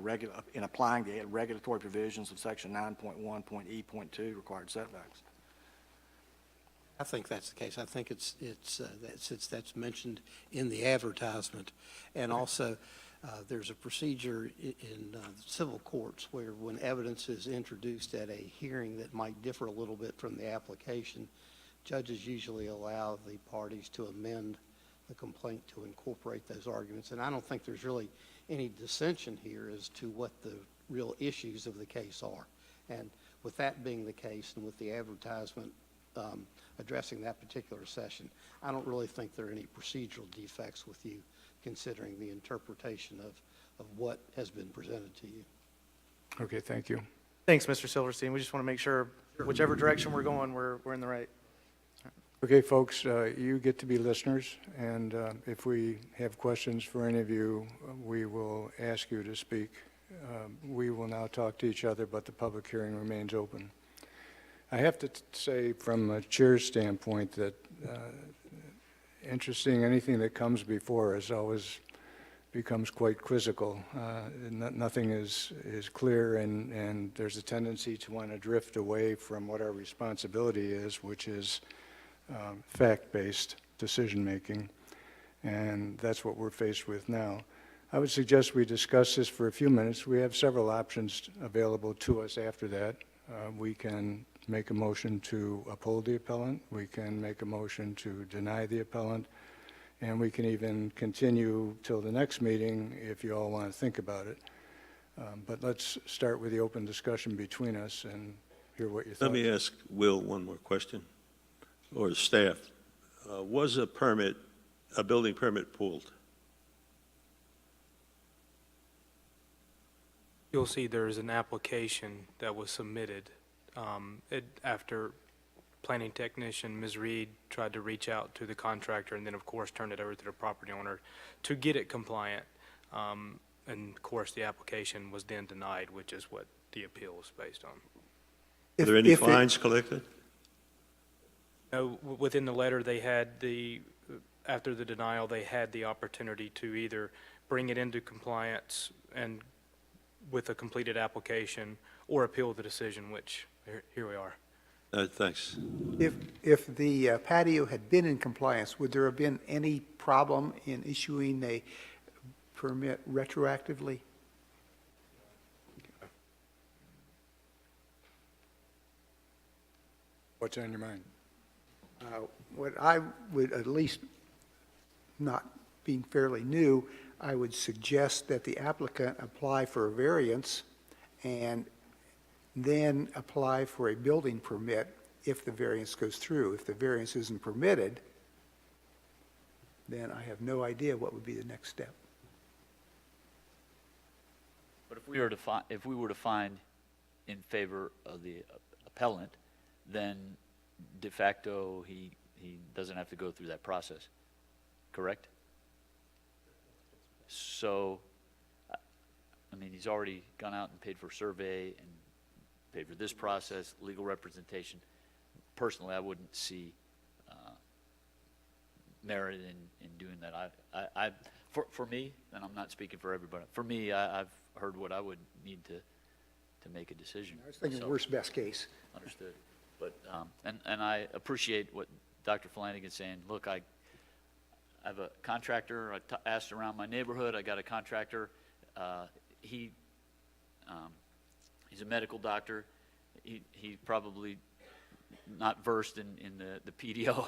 in applying the regulatory provisions of section 9.1.E.2 required setbacks. I think that's the case. I think it's that's mentioned in the advertisement. And also, there's a procedure in civil courts where when evidence is introduced at a hearing that might differ a little bit from the application, judges usually allow the parties to amend the complaint to incorporate those arguments. And I don't think there's really any dissension here as to what the real issues of the case are. And with that being the case, and with the advertisement addressing that particular session, I don't really think there are any procedural defects with you, considering the interpretation of what has been presented to you. Okay, thank you. Thanks, Mr. Silverstein. We just want to make sure whichever direction we're going, we're in the right. Okay, folks, you get to be listeners, and if we have questions for any of you, we will ask you to speak. We will now talk to each other, but the public hearing remains open. I have to say, from a chair's standpoint, that interesting, anything that comes before us always becomes quite quizzical. Nothing is clear, and there's a tendency to want to drift away from what our responsibility is, which is fact-based decision-making, and that's what we're faced with now. I would suggest we discuss this for a few minutes. We have several options available to us after that. We can make a motion to uphold the appellant. We can make a motion to deny the appellant. And we can even continue till the next meeting if you all want to think about it. But let's start with the open discussion between us and hear what you thought. Let me ask Will one more question, or the staff. Was a building permit pulled? You'll see there's an application that was submitted after planning technician, Ms. Reed, tried to reach out to the contractor and then, of course, turned it over to the property owner to get it compliant. And, of course, the application was then denied, which is what the appeal was based on. Were there any fines collected? No, within the letter, they had after the denial, they had the opportunity to either bring it into compliance and with a completed application or appeal the decision, which here we are. Thanks. If the patio had been in compliance, would there have been any problem in issuing a permit retroactively? What's on your mind? What I would, at least not being fairly new, I would suggest that the applicant apply for a variance and then apply for a building permit if the variance goes through. If the variance isn't permitted, then I have no idea what would be the next step. But if we were to find in favor of the appellant, then de facto he doesn't have to go through that process, correct? So, I mean, he's already gone out and paid for a survey and paid for this process, legal representation. Personally, I wouldn't see merit in doing that. For me, and I'm not speaking for everybody, for me, I've heard what I would need to make a decision. I was thinking So, worst best case. understood. But, and I appreciate what Dr. Flanagan's saying. Look, I have a contractor. I asked around my neighborhood. I got a contractor. He's a medical doctor. He's probably not versed in the PDO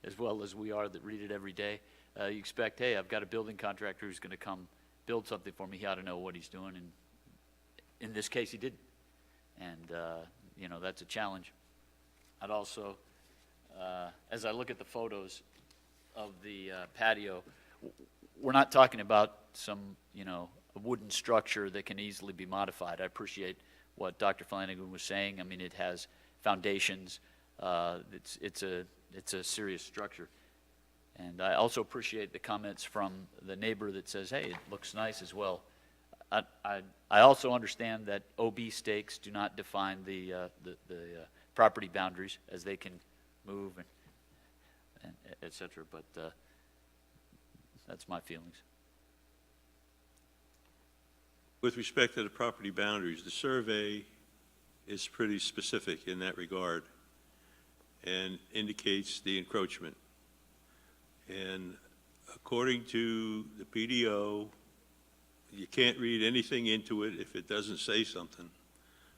as well as we are that read it every day. You expect, hey, I've got a building contractor who's going to come build something for me. He ought to know what he's doing. And in this case, he didn't. And, that's a challenge. I'd also, as I look at the photos of the patio, we're not talking about some, a wooden structure that can easily be modified. I appreciate what Dr. Flanagan was saying. I mean, it has foundations. It's a serious structure. And I also appreciate the comments from the neighbor that says, hey, it looks nice as well. I also understand that OB stakes do not define the property boundaries, as they can move and et cetera, but that's my feelings. With respect to the property boundaries, the survey is pretty specific in that regard and indicates the encroachment. And according to the PDO, you can't read anything into it if it doesn't say something.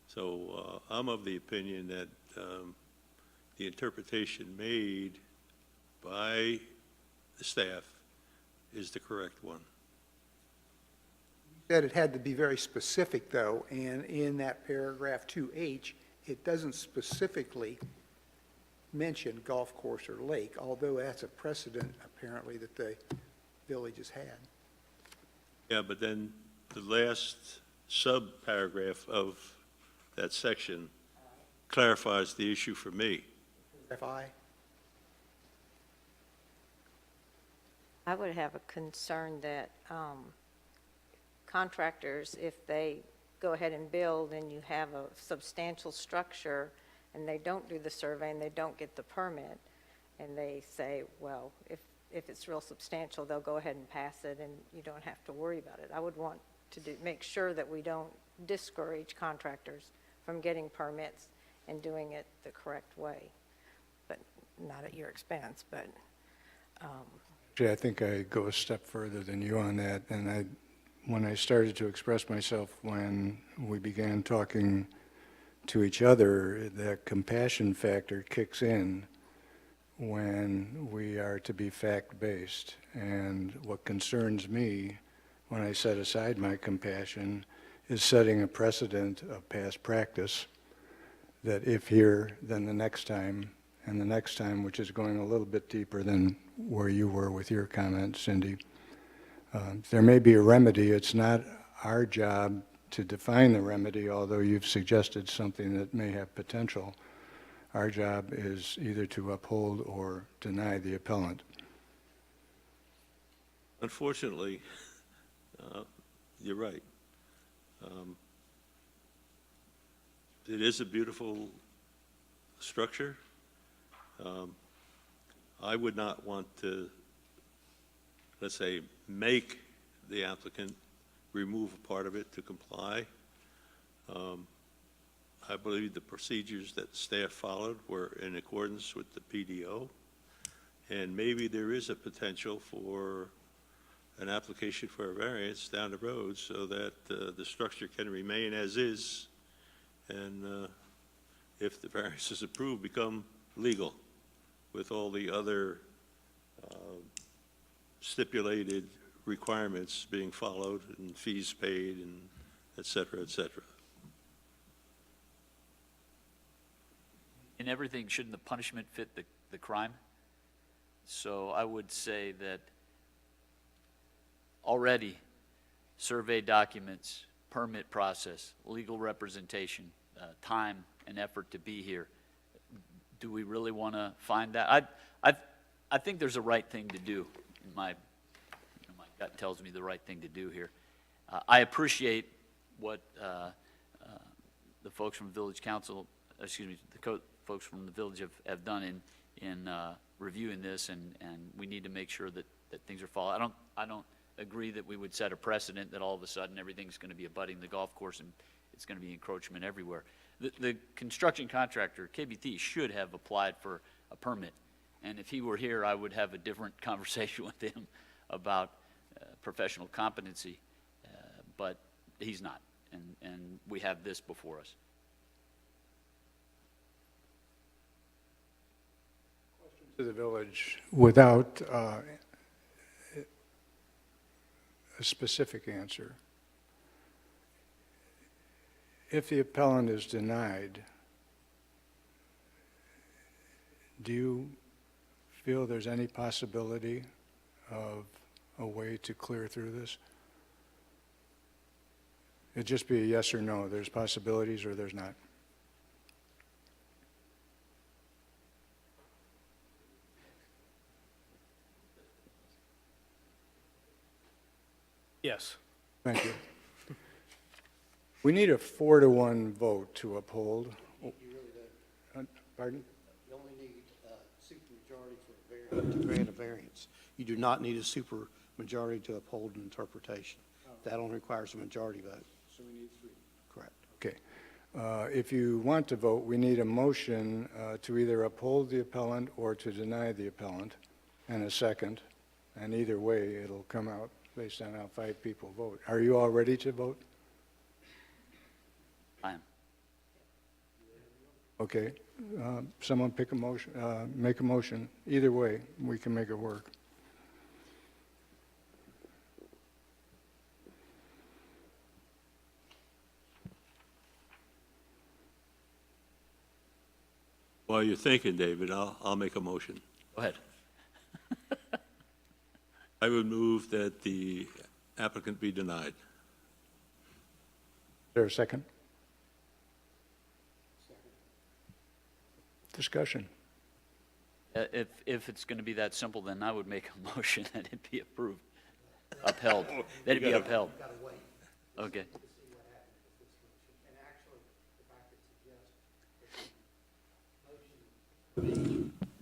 So I'm of the opinion that the interpretation made by the staff is the correct one. Said it had to be very specific, though, and in that paragraph 2H, it doesn't specifically mention golf course or lake, although that's a precedent, apparently, that the village has had. Yeah, but then the last sub-paragraph of that section clarifies the issue for me. FI? I would have a concern that contractors, if they go ahead and build and you have a substantial structure and they don't do the survey and they don't get the permit, and they say, well, if it's real substantial, they'll go ahead and pass it and you don't have to worry about it. I would want to make sure that we don't discourage contractors from getting permits and doing it the correct way, but not at your expense, but, Actually, I think I go a step further than you on that, and when I started to express myself when we began talking to each other, that compassion factor kicks in when we are to be fact-based. And what concerns me when I set aside my compassion is setting a precedent of past practice that if here, then the next time, and the next time, which is going a little bit deeper than where you were with your comment, Cindy. There may be a remedy. It's not our job to define the remedy, although you've suggested something that may have potential. Our job is either to uphold or deny the appellant. Unfortunately, you're right. It is a beautiful structure. I would not want to, let's say, make the applicant remove a part of it to comply. I believe the procedures that staff followed were in accordance with the PDO, and maybe there is a potential for an application for a variance down the road so that the structure can remain as is, and if the variance is approved, become legal with all the other stipulated requirements being followed and fees paid and et cetera, et cetera. In everything, shouldn't the punishment fit the crime? So I would say that already survey documents, permit process, legal representation, time and effort to be here. Do we really want to find that? I think there's a right thing to do. My gut tells me the right thing to do here. I appreciate what the folks from Village Council, folks from the village have done in reviewing this, and we need to make sure that things are followed. I don't agree that we would set a precedent that all of a sudden everything's going to be abutting the golf course and it's going to be encroachment everywhere. The construction contractor, KBT, should have applied for a permit. And if he were here, I would have a different conversation with him about professional competency, but he's not, and we have this before us. To the village without a specific answer. If the appellant is denied, do you feel there's any possibility of a way to clear through this? It'd just be a yes or no. There's possibilities or there's not. Yes. Thank you. We need a 4-to-1 vote to uphold. You really don't. Pardon? You only need a supermajority to grant a variance. You do not need a supermajority to uphold an interpretation. That only requires a majority vote. So we need 3. Correct. Okay. If you want to vote, we need a motion to either uphold the appellant or to deny the appellant, and a second. And either way, it'll come out based on how 5 people vote. Are you all ready to vote? I am. Okay. Someone pick a motion, make a motion. Either way, we can make it work. While you're thinking, David, I'll make a motion. Go ahead. I would move that the applicant be denied. Is there a second? Discussion. If it's going to be that simple, then I would make a motion that it be approved, upheld, that it be upheld. Okay.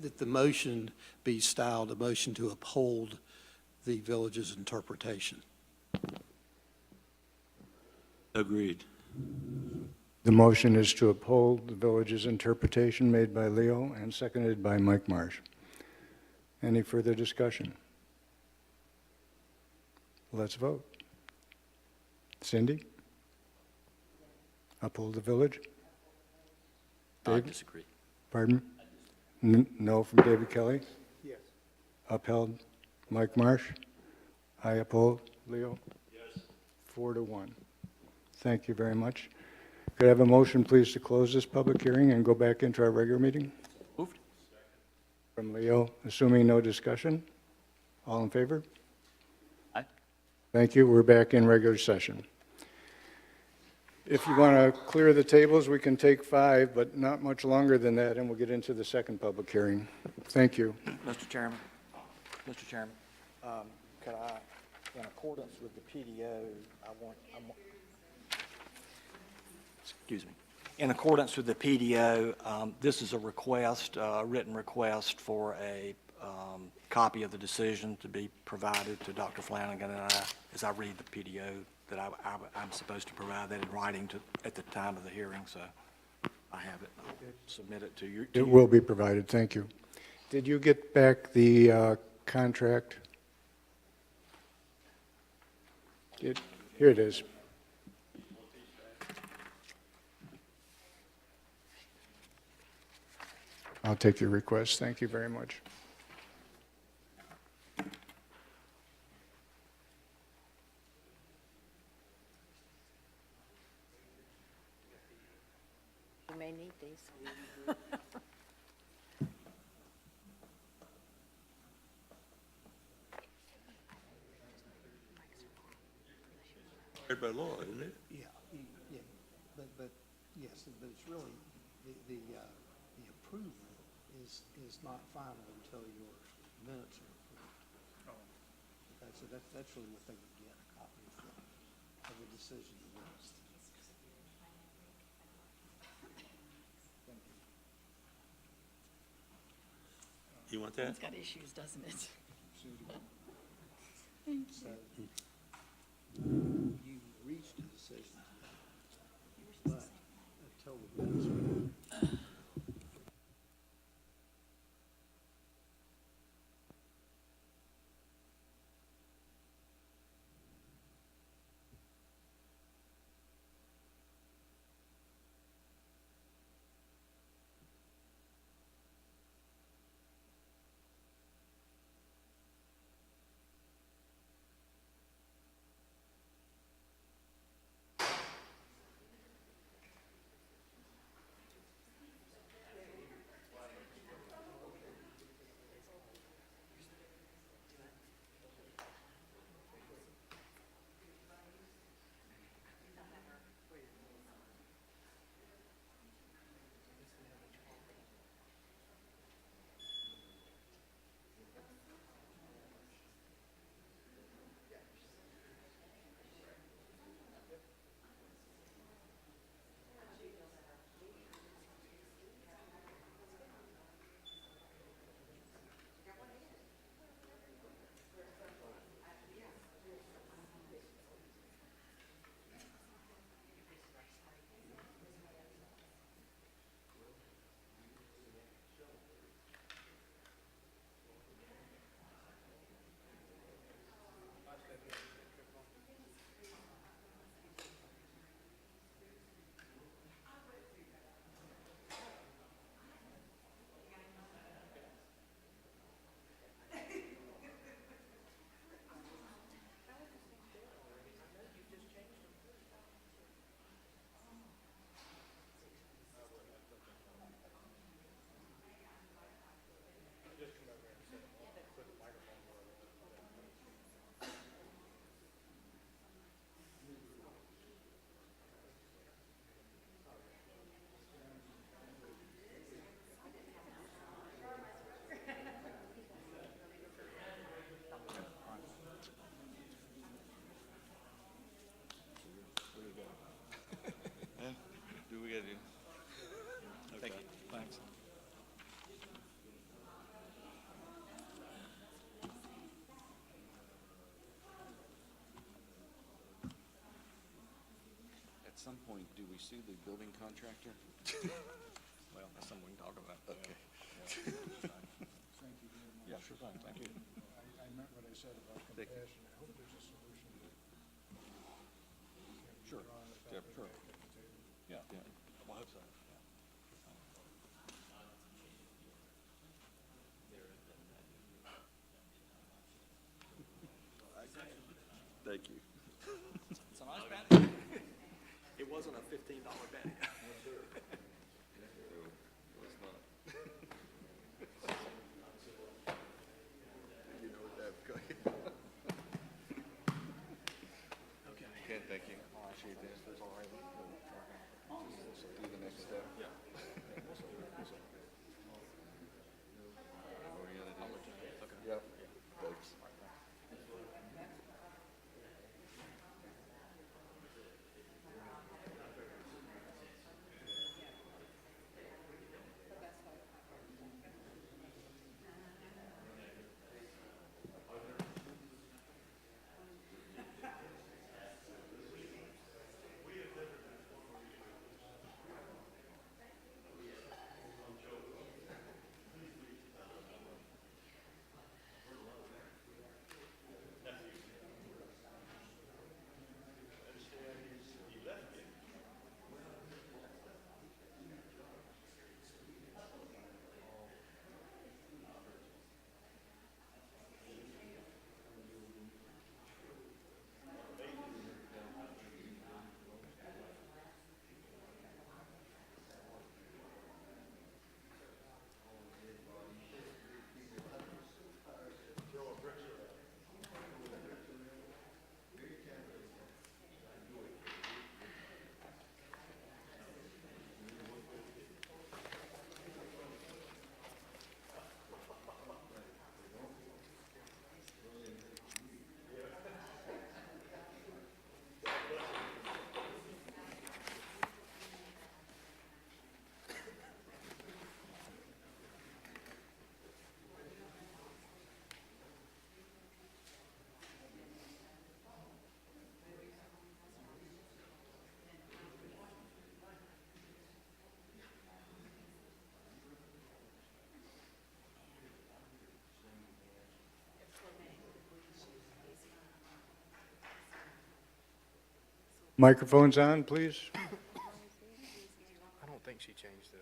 That the motion be styled a motion to uphold the village's interpretation. Agreed. The motion is to uphold the village's interpretation made by Leo and seconded by Mike Marsh. Any further discussion? Let's vote. Cindy? Uphold the village? I David? disagree. Pardon? No from David Kelly? Yes. Upheld Mike Marsh? I uphold Leo? Yes. 4-1. Thank you very much. Could I have a motion, please, to close this public hearing and go back into our regular meeting? Moved. From Leo, assuming no discussion? All in favor? Aye. Thank you. We're back in regular session. If you want to clear the tables, we can take 5, but not much longer than that, and we'll get into the second public hearing. Thank you. Mr. Chairman, could I, in accordance with the PDO, excuse me, in accordance with the PDO, this is a request, a written request for a copy of the decision to be provided to Dr. Flanagan and I, as I read the PDO, that I'm supposed to provide that in writing at the time of the hearing, so I have it. I'll submit it to you. It will be provided. Thank you. Did you get back the contract? Here it is. I'll take your request. Thank you very much. You may need these. Required by law, isn't it? Yeah, but yes, but it's really, the approval is not final until your minutes are approved. That's really what they would get, a copy of the decision. You want that? It's got issues, doesn't it? So, you reached a decision, but until the minutes are approved. some point, do we sue the building contractor? Well, that's something we can talk about. Okay. Yeah, sure, fine, thank you. I meant what I said about Thank you. compassion. I hope there's a solution that Sure, yeah, sure. Yeah, yeah, well, I hope so. Thank you. It's a nice patio. It wasn't a $15 patio. Okay, thank you. I appreciate this, that's all right. Do the next step. Yeah. Yep, thanks. Microphones on, please. I don't think she changed the,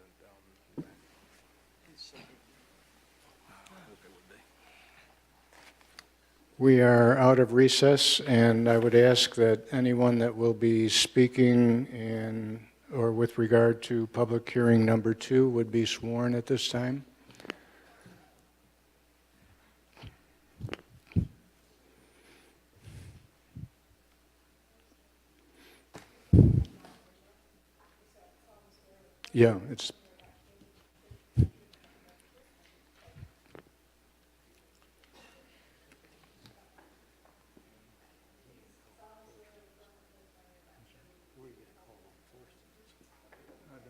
We are out of recess, and I would ask that anyone that will be speaking in, or with regard to public hearing number 2 would be sworn at this time. Yeah, it's. The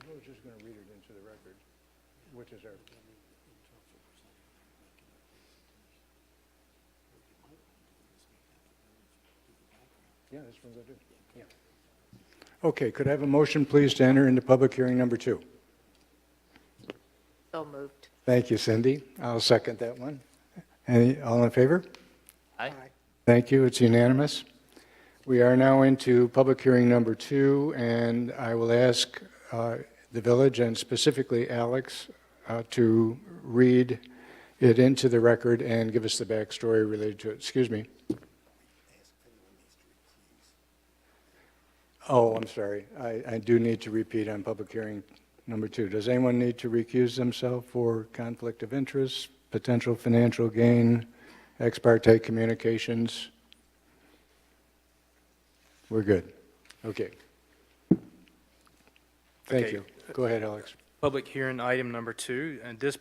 village is going to read it into the record, which is our. Yeah, this one's I do. Yeah. Okay, could I have a motion, please, to enter into public hearing number 2? So moved. Thank you, Cindy. I'll second that one. All in favor? Aye. Thank you, it's unanimous. We are now into public hearing number 2, and I will ask the village, and specifically Alex, to read it into the record and give us the backstory related to it. Excuse me. Oh, I'm sorry. I do need to repeat on public hearing number 2. Does anyone need to recuse themselves for conflict of interest, potential financial gain, ex parte communications? We're good. Okay. Thank Okay. you. Go ahead, Alex. Public hearing item number 2, and this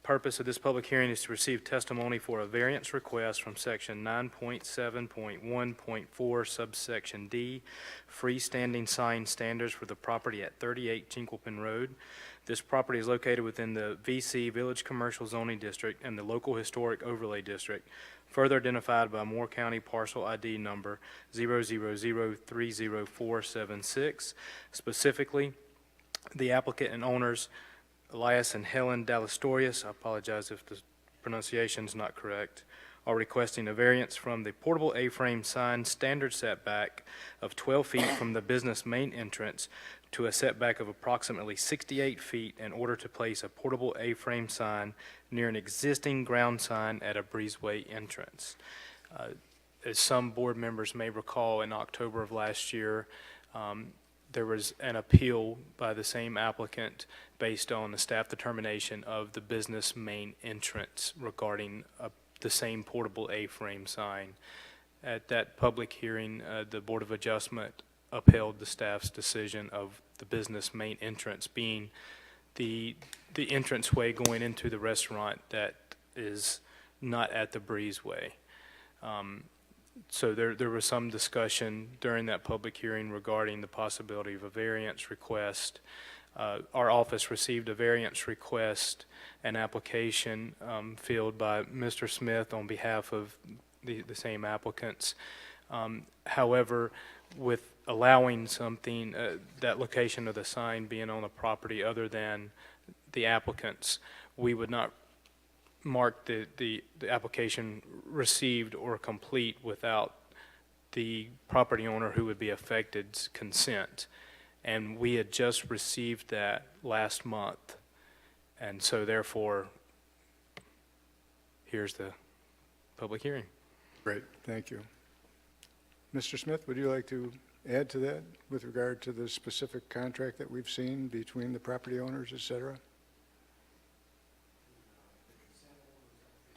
purpose of this public hearing is to receive testimony for a variance request from section 9.7.1.4 subsection D, freestanding sign standards for the property at 38 Chinquapin Road. This property is located within the VC Village Commercial Zoning District and the Local Historic Overlay District. further identified by Moore County Parcel ID Number 000300476. Specifically, the applicant and owners, Elias and Helen Dallastorius, I apologize if the pronunciation is not correct, are requesting a variance from the portable A-frame sign standard setback of 12 feet from the business main entrance to a setback of approximately 68 feet in order to place a portable A-frame sign near an existing ground sign at a breezeway entrance. As some board members may recall, in October of last year, there was an appeal by the same applicant based on the staff determination of the business main entrance regarding the same portable A-frame sign. At that public hearing, the Board of Adjustment upheld the staff's decision of the business main entrance being the entranceway going into the restaurant that is not at the breezeway. So there was some discussion during that public hearing regarding the possibility of a variance request. Our office received a variance request, an application filled by Mr. Smith on behalf of the same applicants. However, with allowing something, that location of the sign being on a property other than the applicant's, we would not mark the application received or complete without the property owner who would be affected's consent. And we had just received that last month. And so therefore, here's the public hearing. Great, thank you. Mr. Smith, would you like to add to that with regard to the specific contract that we've seen between the property owners, et cetera?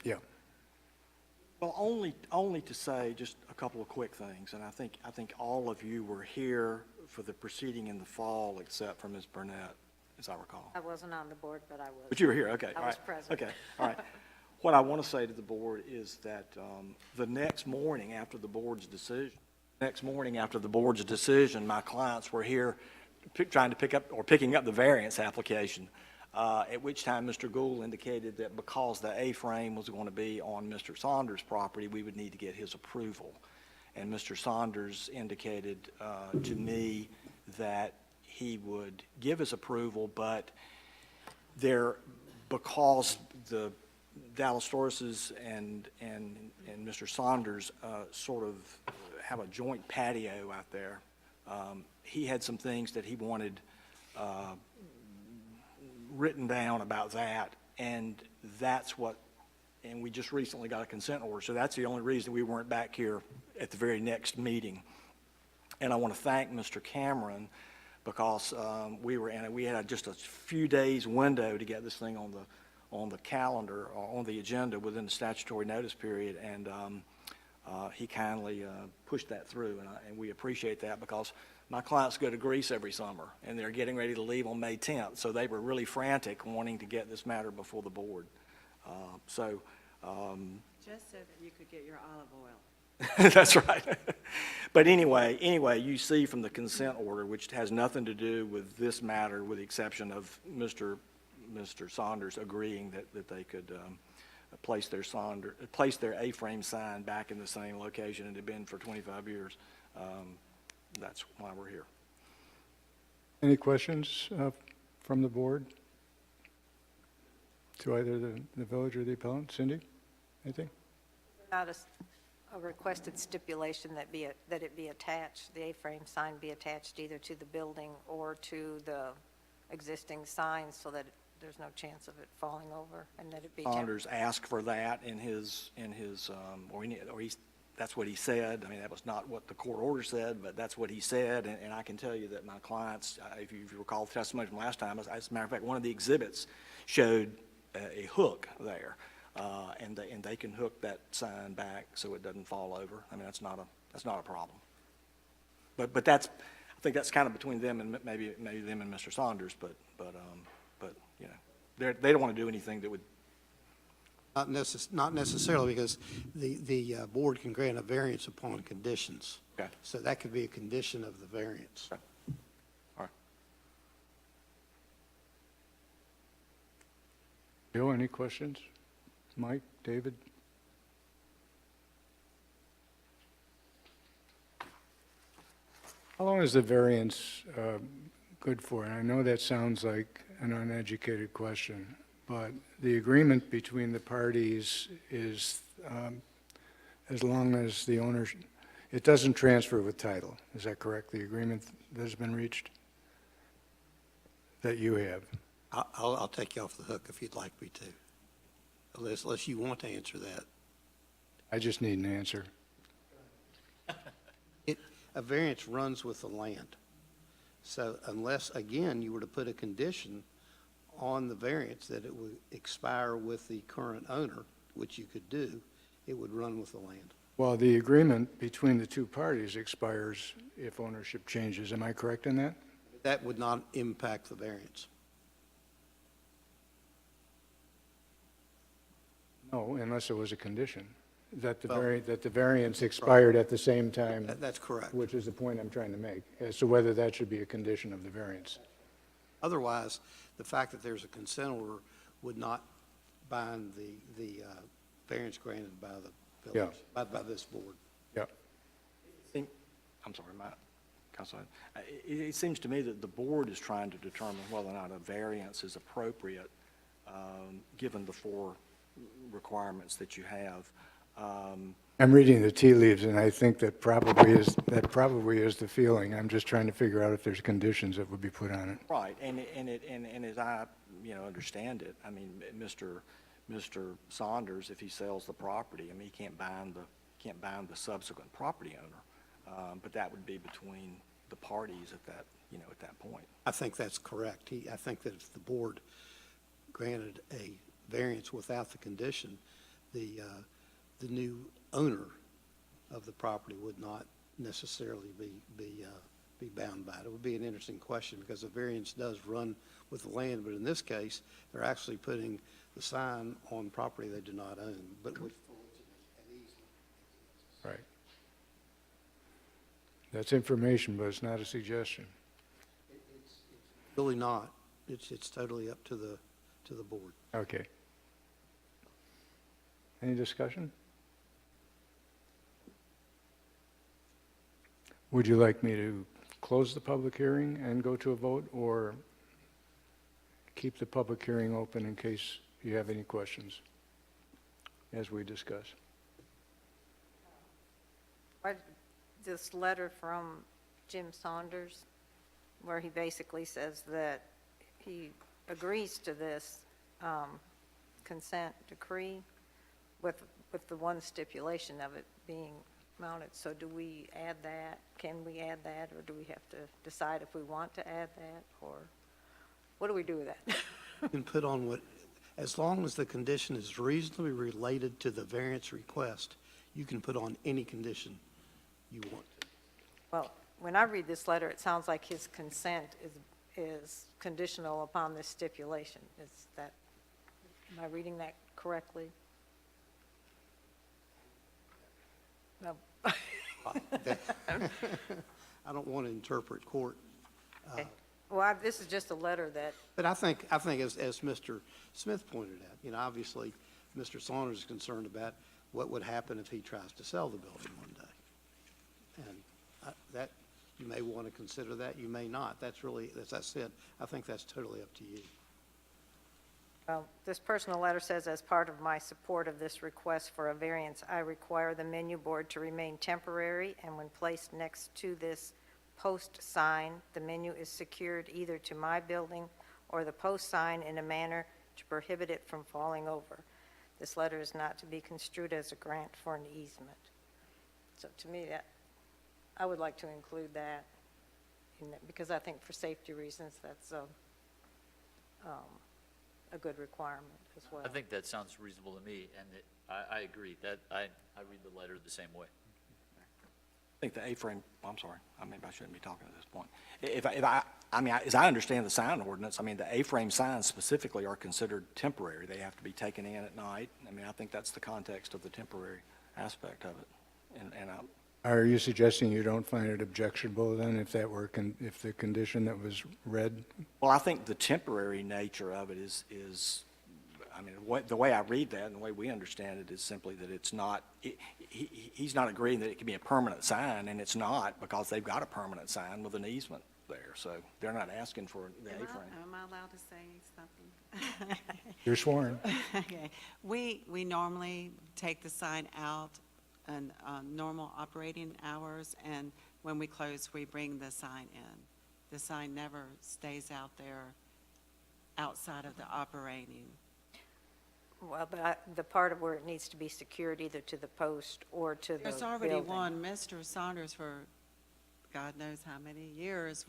Yeah. Well, only to say just a couple of quick things, and I think all of you were here for the proceeding in the fall, except for Ms. Burnett, as I recall. I wasn't on the board, but I was. But you were here, okay. I all was right, present. Okay, all right. What I want to say to the board is that the next morning after the board's decision, my clients were here picking up the variance application, at which time Mr. Gould indicated that because the A-frame was going to be on Mr. Saunders' property, we would need to get his approval. And Mr. Saunders indicated to me that he would give his approval, but because the Dallastorises and Mr. Saunders sort of have a joint patio out there, he had some things that he wanted written down about that, and and we just recently got a consent order, so that's the only reason we weren't back here at the very next meeting. And I want to thank Mr. Cameron because we had just a few days window to get this thing on the calendar or on the agenda within the statutory notice period, and he kindly pushed that through, and we appreciate that because my clients go to Greece every summer, and they're getting ready to leave on May 10th, so they were really frantic wanting to get this matter before the board. Just so that you could get your olive oil. That's right. But anyway, you see from the consent order, which has nothing to do with this matter, with the exception of Mr. Saunders agreeing that they could place their A-frame sign back in the same location it had been for 25 years. That's why we're here. Any questions from the board to either the village or the appellant? Cindy, anything? Not a requested stipulation that it be attached, the A-frame sign be attached either to the building or to the existing sign so that there's no chance of it falling over and that it be. Saunders asked for that that's what he said. I mean, that was not what the court order said, but that's what he said. And I can tell you that my clients, if you recall the testimony from last time, as a matter of fact, one of the exhibits showed a hook there, and they can hook that sign back so it doesn't fall over. I mean, that's not a problem. But I think that's kind of between them and maybe them and Mr. Saunders. But you know, they don't want to do anything that would. Not necessarily, because the board can grant a variance upon conditions. Okay. So that could be a condition of the variance. Okay. All right. Bill, any questions? Mike, David? How long is the variance good for? And I know that sounds like an uneducated question, but the agreement between the parties is as long as the owner, it doesn't transfer with title. Is that correct? The agreement that has been reached? That you have? I'll take you off the hook if you'd like me to, unless you want to answer that. I just need an answer. A variance runs with the land. So unless, again, you were to put a condition on the variance that it would expire with the current owner, which you could do, it would run with the land. Well, the agreement between the two parties expires if ownership changes. Am I correct in that? That would not impact the variance. No, unless it was a condition, that Well, the variance expired at the same time, That's correct. which is the point I'm trying to make, as to whether that should be a condition of the variance. Otherwise, the fact that there's a consent order would not bind the variance granted by the village, by this board. Yeah. I'm sorry, Councilman. It seems to me that the board is trying to determine whether or not a variance is appropriate, given the four requirements that you have. I'm reading the tea leaves, and I think that probably is the feeling. I'm just trying to figure out if there's conditions that would be put on it. Right, and as I, understand it, I mean, Mr. Saunders, if he sells the property, I mean, he can't bind the subsequent property owner, but that would be between the parties at that, at that point. I think that's correct. I think that if the board granted a variance without the condition, the new owner of the property would not necessarily be bound by it. It would be an interesting question, because the variance does run with the land, but in this case, they're actually putting the sign on property they do not own, but which for which it has easement. Right. That's information, but it's not a suggestion. It's really not. It's totally up to the board. Okay. Any discussion? Would you like me to close the public hearing and go to a vote, or keep the public hearing open in case you have any questions as we discuss? This letter from Jim Saunders, where he basically says that he agrees to this consent decree with the one stipulation of it being mounted. So do we add that? Can we add that, or do we have to decide if we want to add that, or what do we do with that? You can put on as long as the condition is reasonably related to the variance request, you can put on any condition you want to. Well, when I read this letter, it sounds like his consent is conditional upon this stipulation. Am I reading that correctly? No. I don't want to interpret court. Okay. Well, this is just a letter that, But I think as Mr. Smith pointed out, obviously, Mr. Saunders is concerned about what would happen if he tries to sell the building one day. And that, you may want to consider that, you may not. That's really, as I said, I think that's totally up to you. well, this personal letter says, as part of my support of this request for a variance, I require the menu board to remain temporary, and when placed next to this post sign, the menu is secured either to my building or the post sign in a manner to prohibit it from falling over. This letter is not to be construed as a grant for an easement. So to me, I would like to include that, because I think for safety reasons, that's a good requirement as well. I think that sounds reasonable to me, and I agree, that I read the letter the same way. I think the A-frame, I'm sorry, maybe I shouldn't be talking at this point. As I understand the sign ordinance, the A-frame signs specifically are considered temporary. They have to be taken in at night. I think that's the context of the temporary aspect of it. Are you suggesting you don't find it objectionable then, if the condition that was read? Well, I think the temporary nature of it is I mean, the way I read that and the way we understand it is simply that it's not, he's not agreeing that it can be a permanent sign, and it's not, because they've got a permanent sign with an easement there, so they're not asking for the A-frame. Am I allowed to say something? You're sworn. Okay. We normally take the sign out on normal operating hours, and when we close, we bring the sign in. The sign never stays out there outside of the operating. Well, but the part of where it needs to be secured either to the post or to the There's already building. one, Mr. Saunders, for God knows how many years,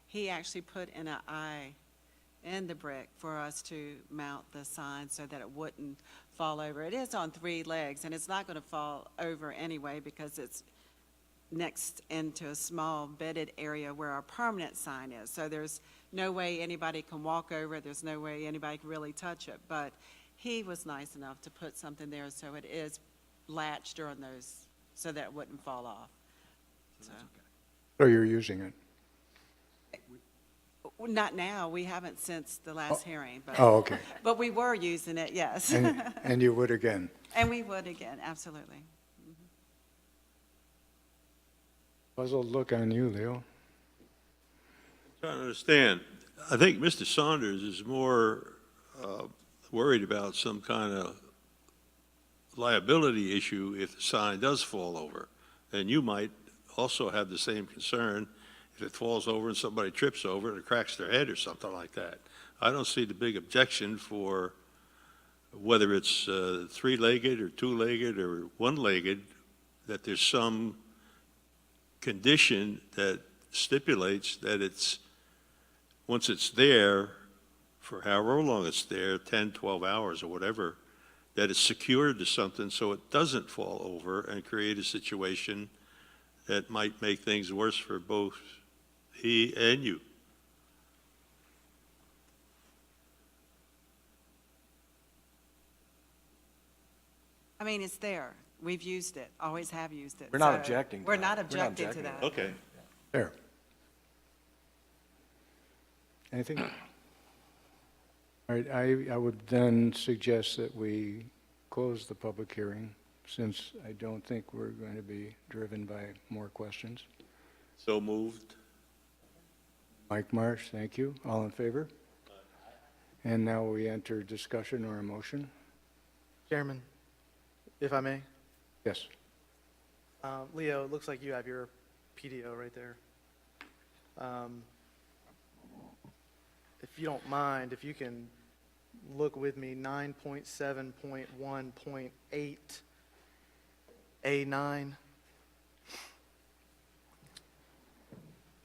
he actually put in an eye in the brick for us to mount the sign so that it wouldn't fall over. It is on 3 legs, and it's not going to fall over anyway because it's next into a small bedded area where our permanent sign is. So there's no way anybody can walk over it. There's no way anybody can really touch it. But he was nice enough to put something there so it is latched during those, so that it wouldn't fall off. So, So you're using it? not now, we haven't since the last hearing, but. Oh, okay. But we were using it, yes. And you would again? And we would again, absolutely. Puzzled look on you, Leo. Trying to understand. I think Mr. Saunders is more worried about some kind of liability issue if the sign does fall over. And you might also have the same concern if it falls over and somebody trips over it and cracks their head or something like that. I don't see the big objection for whether it's three-legged or two-legged or one-legged, that there's some condition that stipulates that it's, once it's there, for however long it's there, 10, 12 hours or whatever, that it's secured to something so it doesn't fall over and create a situation that might make things worse for both he and you. I mean, it's there. We've used it, always have used it. We're not So objecting to We're that. not We're not objecting to objecting that. to Okay. There. Anything? All right, I would then suggest that we close the public hearing, since I don't think we're going to be driven by more questions. So moved. Mike Marsh, thank you. All in favor? And now we enter discussion or a motion. Chairman, if I may. Yes. Leo, it looks like you have your PDO right there. If you don't mind, if you can look with me, 9.7.1.8 A9.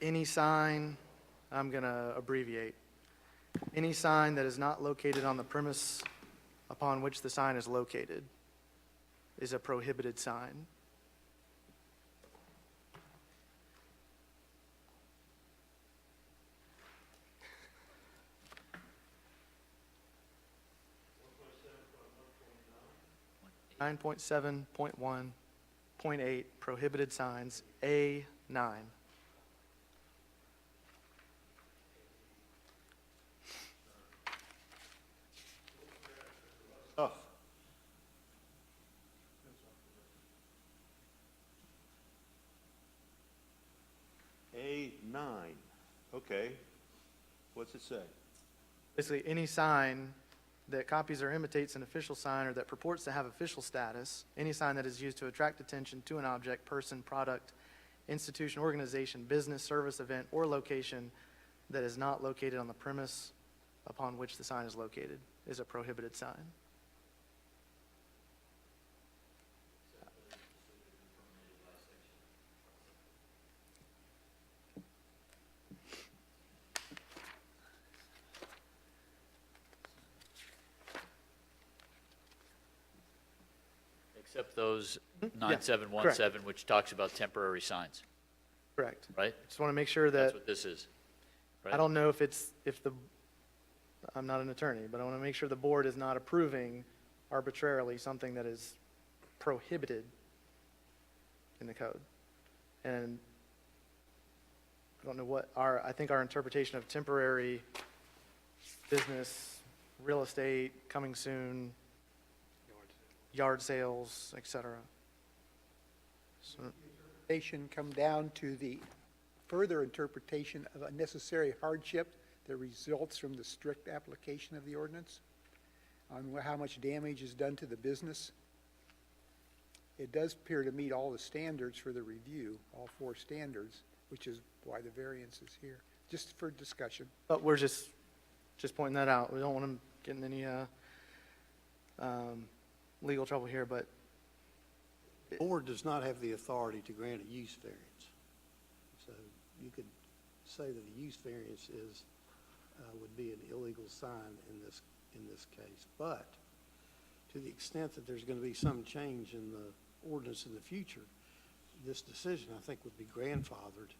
Any sign, I'm going to abbreviate. Any sign that is not located on the premise upon which the sign is located is a prohibited sign. Nine 9.7.1.8 prohibited signs, A9. Oh. A9, okay. What's it say? Basically, any sign that copies or imitates an official sign or that purports to have official status, any sign that is used to attract attention to an object, person, product, institution, organization, business, service, event, or location that is not located on the premise upon which the sign is located is a prohibited sign. Except those Yeah, 9717, which talks about temporary signs, Correct. right? Just want to make sure That's that, what this is, right? I don't know I'm not an attorney, but I want to make sure the board is not approving arbitrarily something that is prohibited in the code. And I don't know I think our interpretation of temporary business real estate, coming soon, yard sales, et cetera. So, Interpretation come down to the further interpretation of a necessary hardship that results from the strict application of the ordinance on how much damage is done to the business. It does appear to meet all the standards for the review, all 4 standards, which is why the variance is here, just for discussion. But we're just pointing that out. We don't want them getting any legal trouble here, but The board does not have the authority to grant a use variance. So you could say that a use variance is, would be an illegal sign in this case. But to the extent that there's going to be some change in the ordinance in the future, this decision, I think, would be grandfathered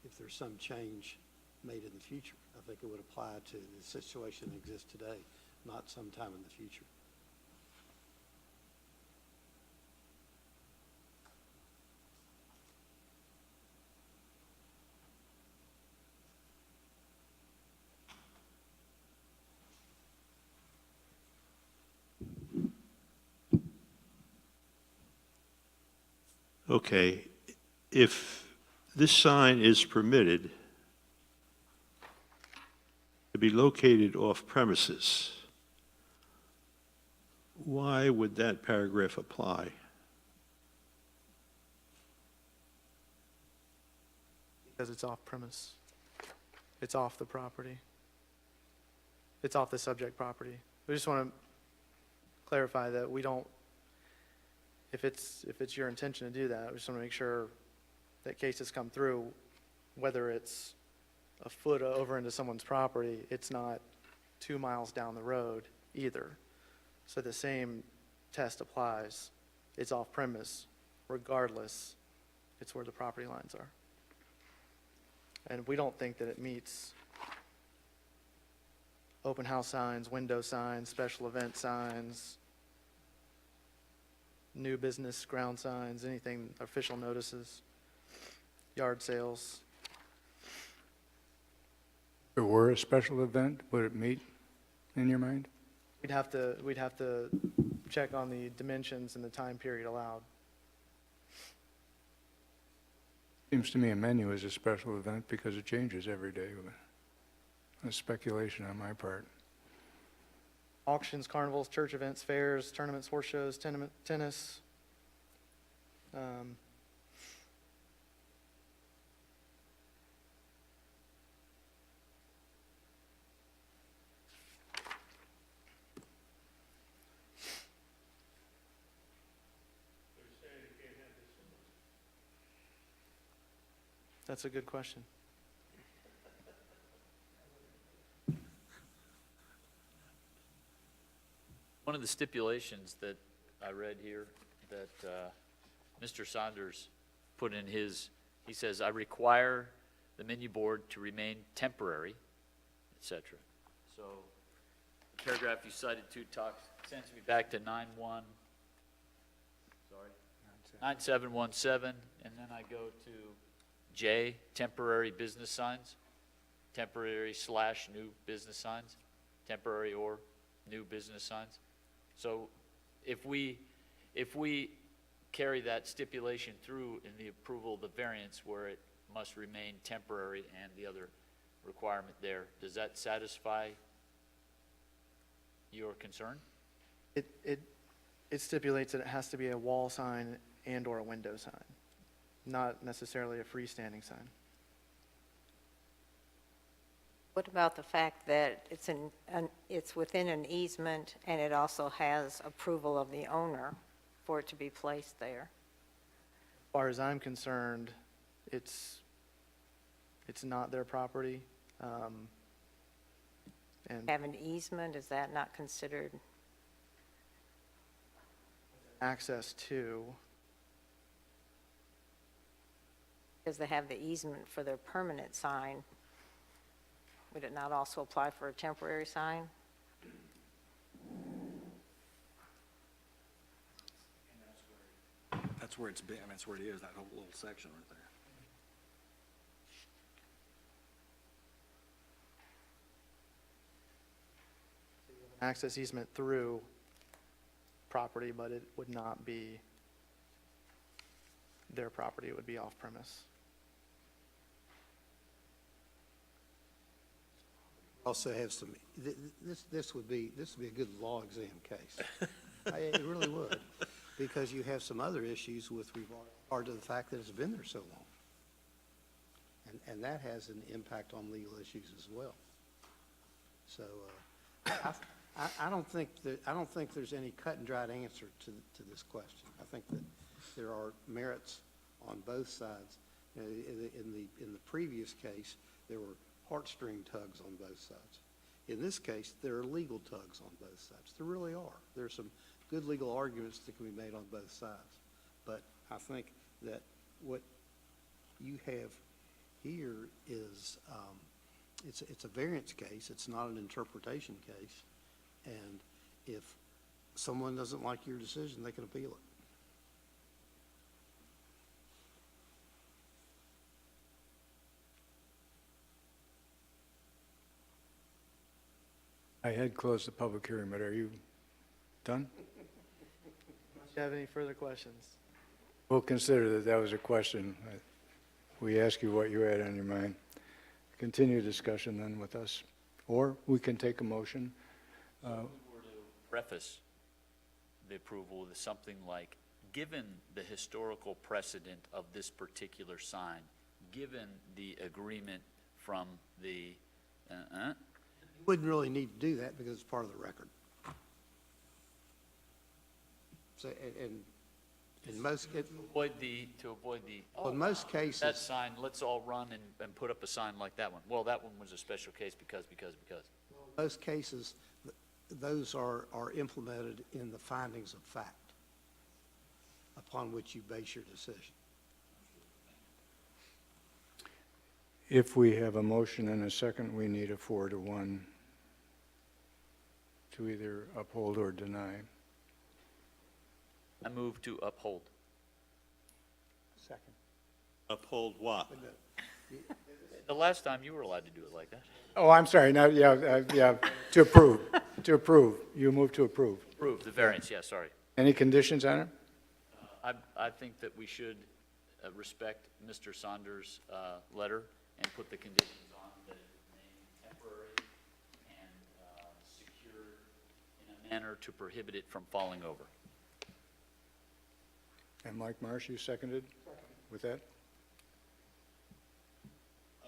if there's some change made in the future. I think it would apply to the situation that exists today, not sometime in the future. Okay, if this sign is permitted to be located off premises, why would that paragraph apply? because it's off premise. It's off the property. It's off the subject property. We just want to clarify that we don't, if it's your intention to do that, we just want to make sure that cases come through, whether it's a foot over into someone's property, it's not 2 miles down the road either. So the same test applies. It's off premise, regardless, it's where the property lines are. And we don't think that it meets open house signs, window signs, special event signs, new business ground signs, anything, official notices, yard sales. If it were a special event, would it meet in your mind? We'd have to check on the dimensions and the time period allowed. Seems to me a menu is a special event because it changes every day. That's speculation on my part. Auctions, carnivals, church events, fairs, tournaments, horse shows, tennis. That's a good question. One of the stipulations that I read here that Mr. Saunders put in his, he says, I require the menu board to remain temporary, et cetera. So the paragraph you cited to sends me back to 9717, and then I go to J, temporary business signs, temporary / new business signs, temporary or new business signs. So if we carry that stipulation through in the approval of the variance where it must remain temporary and the other requirement there, does that satisfy your concern? It stipulates that it has to be a wall sign and or a window sign, not necessarily a freestanding sign. What about the fact that it's within an easement and it also has approval of the owner for it to be placed there? As far as I'm concerned, it's not their property. And Have an easement, is that not considered? access to, Because they have the easement for their permanent sign. Would it not also apply for a temporary sign? That's where it's been, that's where it is, that whole little section right there. access easement through property, but it would not be their property, it would be off premise. Also have some, this would be a good law exam case. It really would, because you have some other issues with regard to the fact that it's been there so long. And that has an impact on legal issues as well. So, I don't think there's any cut and dried answer to this question. I think that there are merits on both sides. You know, in the previous case, there were heartstring tugs on both sides. In this case, there are legal tugs on both sides. There really are. There are some good legal arguments that can be made on both sides. But I think that what you have here is, it's a variance case. It's not an interpretation case. And if someone doesn't like your decision, they can appeal it. I had closed the public hearing, but are you done? Unless you have any further questions. We'll consider that that was a question. We ask you what you had on your mind. Continue discussion then with us, or we can take a motion. Preface the approval with something like, given the historical precedent of this particular sign, given the agreement from the, You wouldn't really need to do that because it's part of the record. So, and in most, to avoid the, well, in most cases. that sign, let's all run and put up a sign like that one. Well, that one was a special case because. Most cases, those are implemented in the findings of fact upon which you base your decision. If we have a motion and a second, we need a 4-1 to either uphold or deny. I move to uphold. Second. Uphold what? The last time you were allowed to do it like that. Oh, I'm sorry, now, yeah, to approve, You move to approve. Approve the variance, yeah, sorry. Any conditions on it? I think that we should respect Mr. Saunders' letter and put the conditions on that it remain temporary and secured in a manner to prohibit it from falling over. And Mike Marsh, you seconded with that?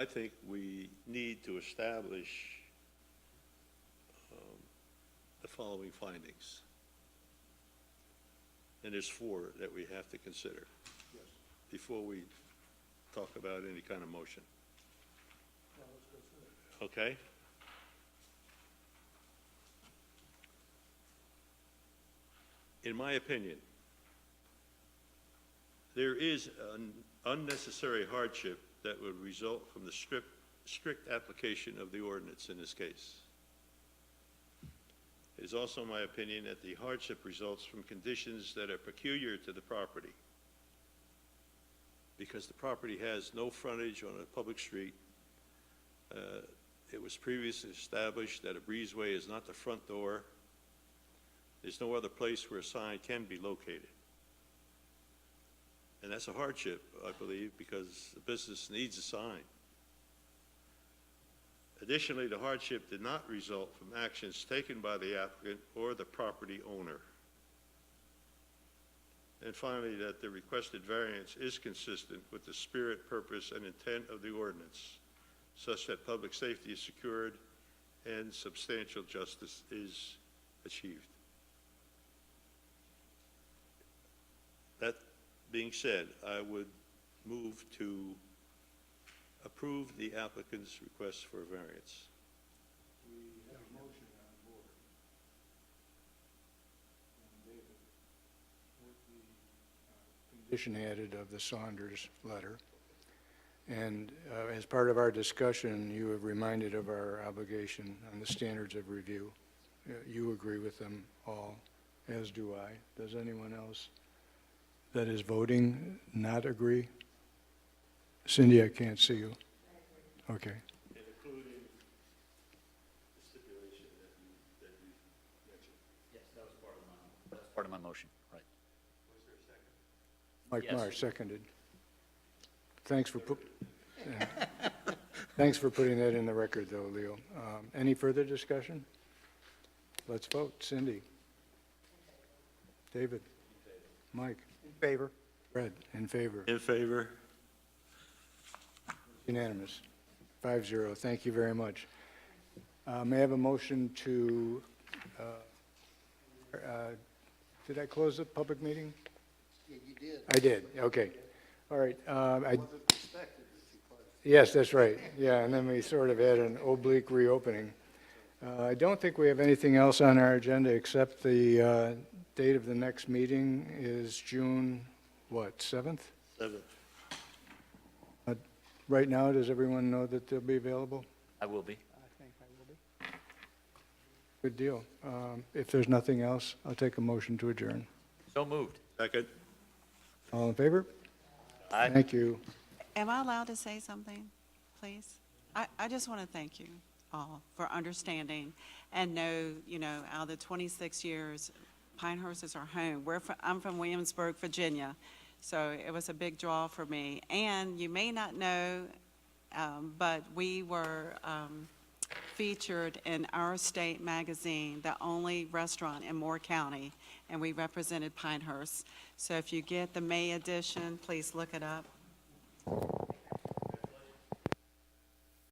I think we need to establish the following findings. And there's 4 that we have to consider before we talk about any kind of motion. Okay? In my opinion, there is an unnecessary hardship that would result from the strict application of the ordinance in this case. It is also my opinion that the hardship results from conditions that are peculiar to the property. Because the property has no frontage on a public street, it was previously established that a breezeway is not the front door. There's no other place where a sign can be located. And that's a hardship, I believe, because the business needs a sign. Additionally, the hardship did not result from actions taken by the applicant or the property owner. And finally, that the requested variance is consistent with the spirit, purpose, and intent of the ordinance, such that public safety is secured and substantial justice is achieved. That being said, I would move to approve the applicant's request for a variance. We have a motion on the board. David, with the condition added of the Saunders letter. And as part of our discussion, you have reminded of our obligation on the standards of review. You agree with them all, as do I. Does anyone else that is voting not agree? Cindy, I can't see you. Okay. Including the stipulation that you That's part of my motion, right. Mike Yes. Marsh, seconded. Thanks for thanks for putting that in the record, though, Leo. Any further discussion? Let's vote. Cindy? David? Mike? In favor. Fred? In favor? In favor? Unanimous. 5-0. Thank you very much. May I have a motion to, did I close the public meeting? Yeah, you did. I did, okay. All right. Yes, that's right. Yeah, and then we sort of had an oblique reopening. I don't think we have anything else on our agenda except the date of the next meeting is June, what, 7th? 7th. Right now, does everyone know that they'll be available? I will be. I think I will be. Good deal. If there's nothing else, I'll take a motion to adjourn. So moved. Second? All in favor? Aye. Thank you. Am I allowed to say something, please? I just want to thank you all for understanding and know, out of the 26 years, Pinehurst is our home. I'm from Williamsburg, Virginia, so it was a big draw for me. And you may not know, but we were featured in Our State magazine, the only restaurant in Moore County, and we represented Pinehurst. So if you get the May edition, please look it up.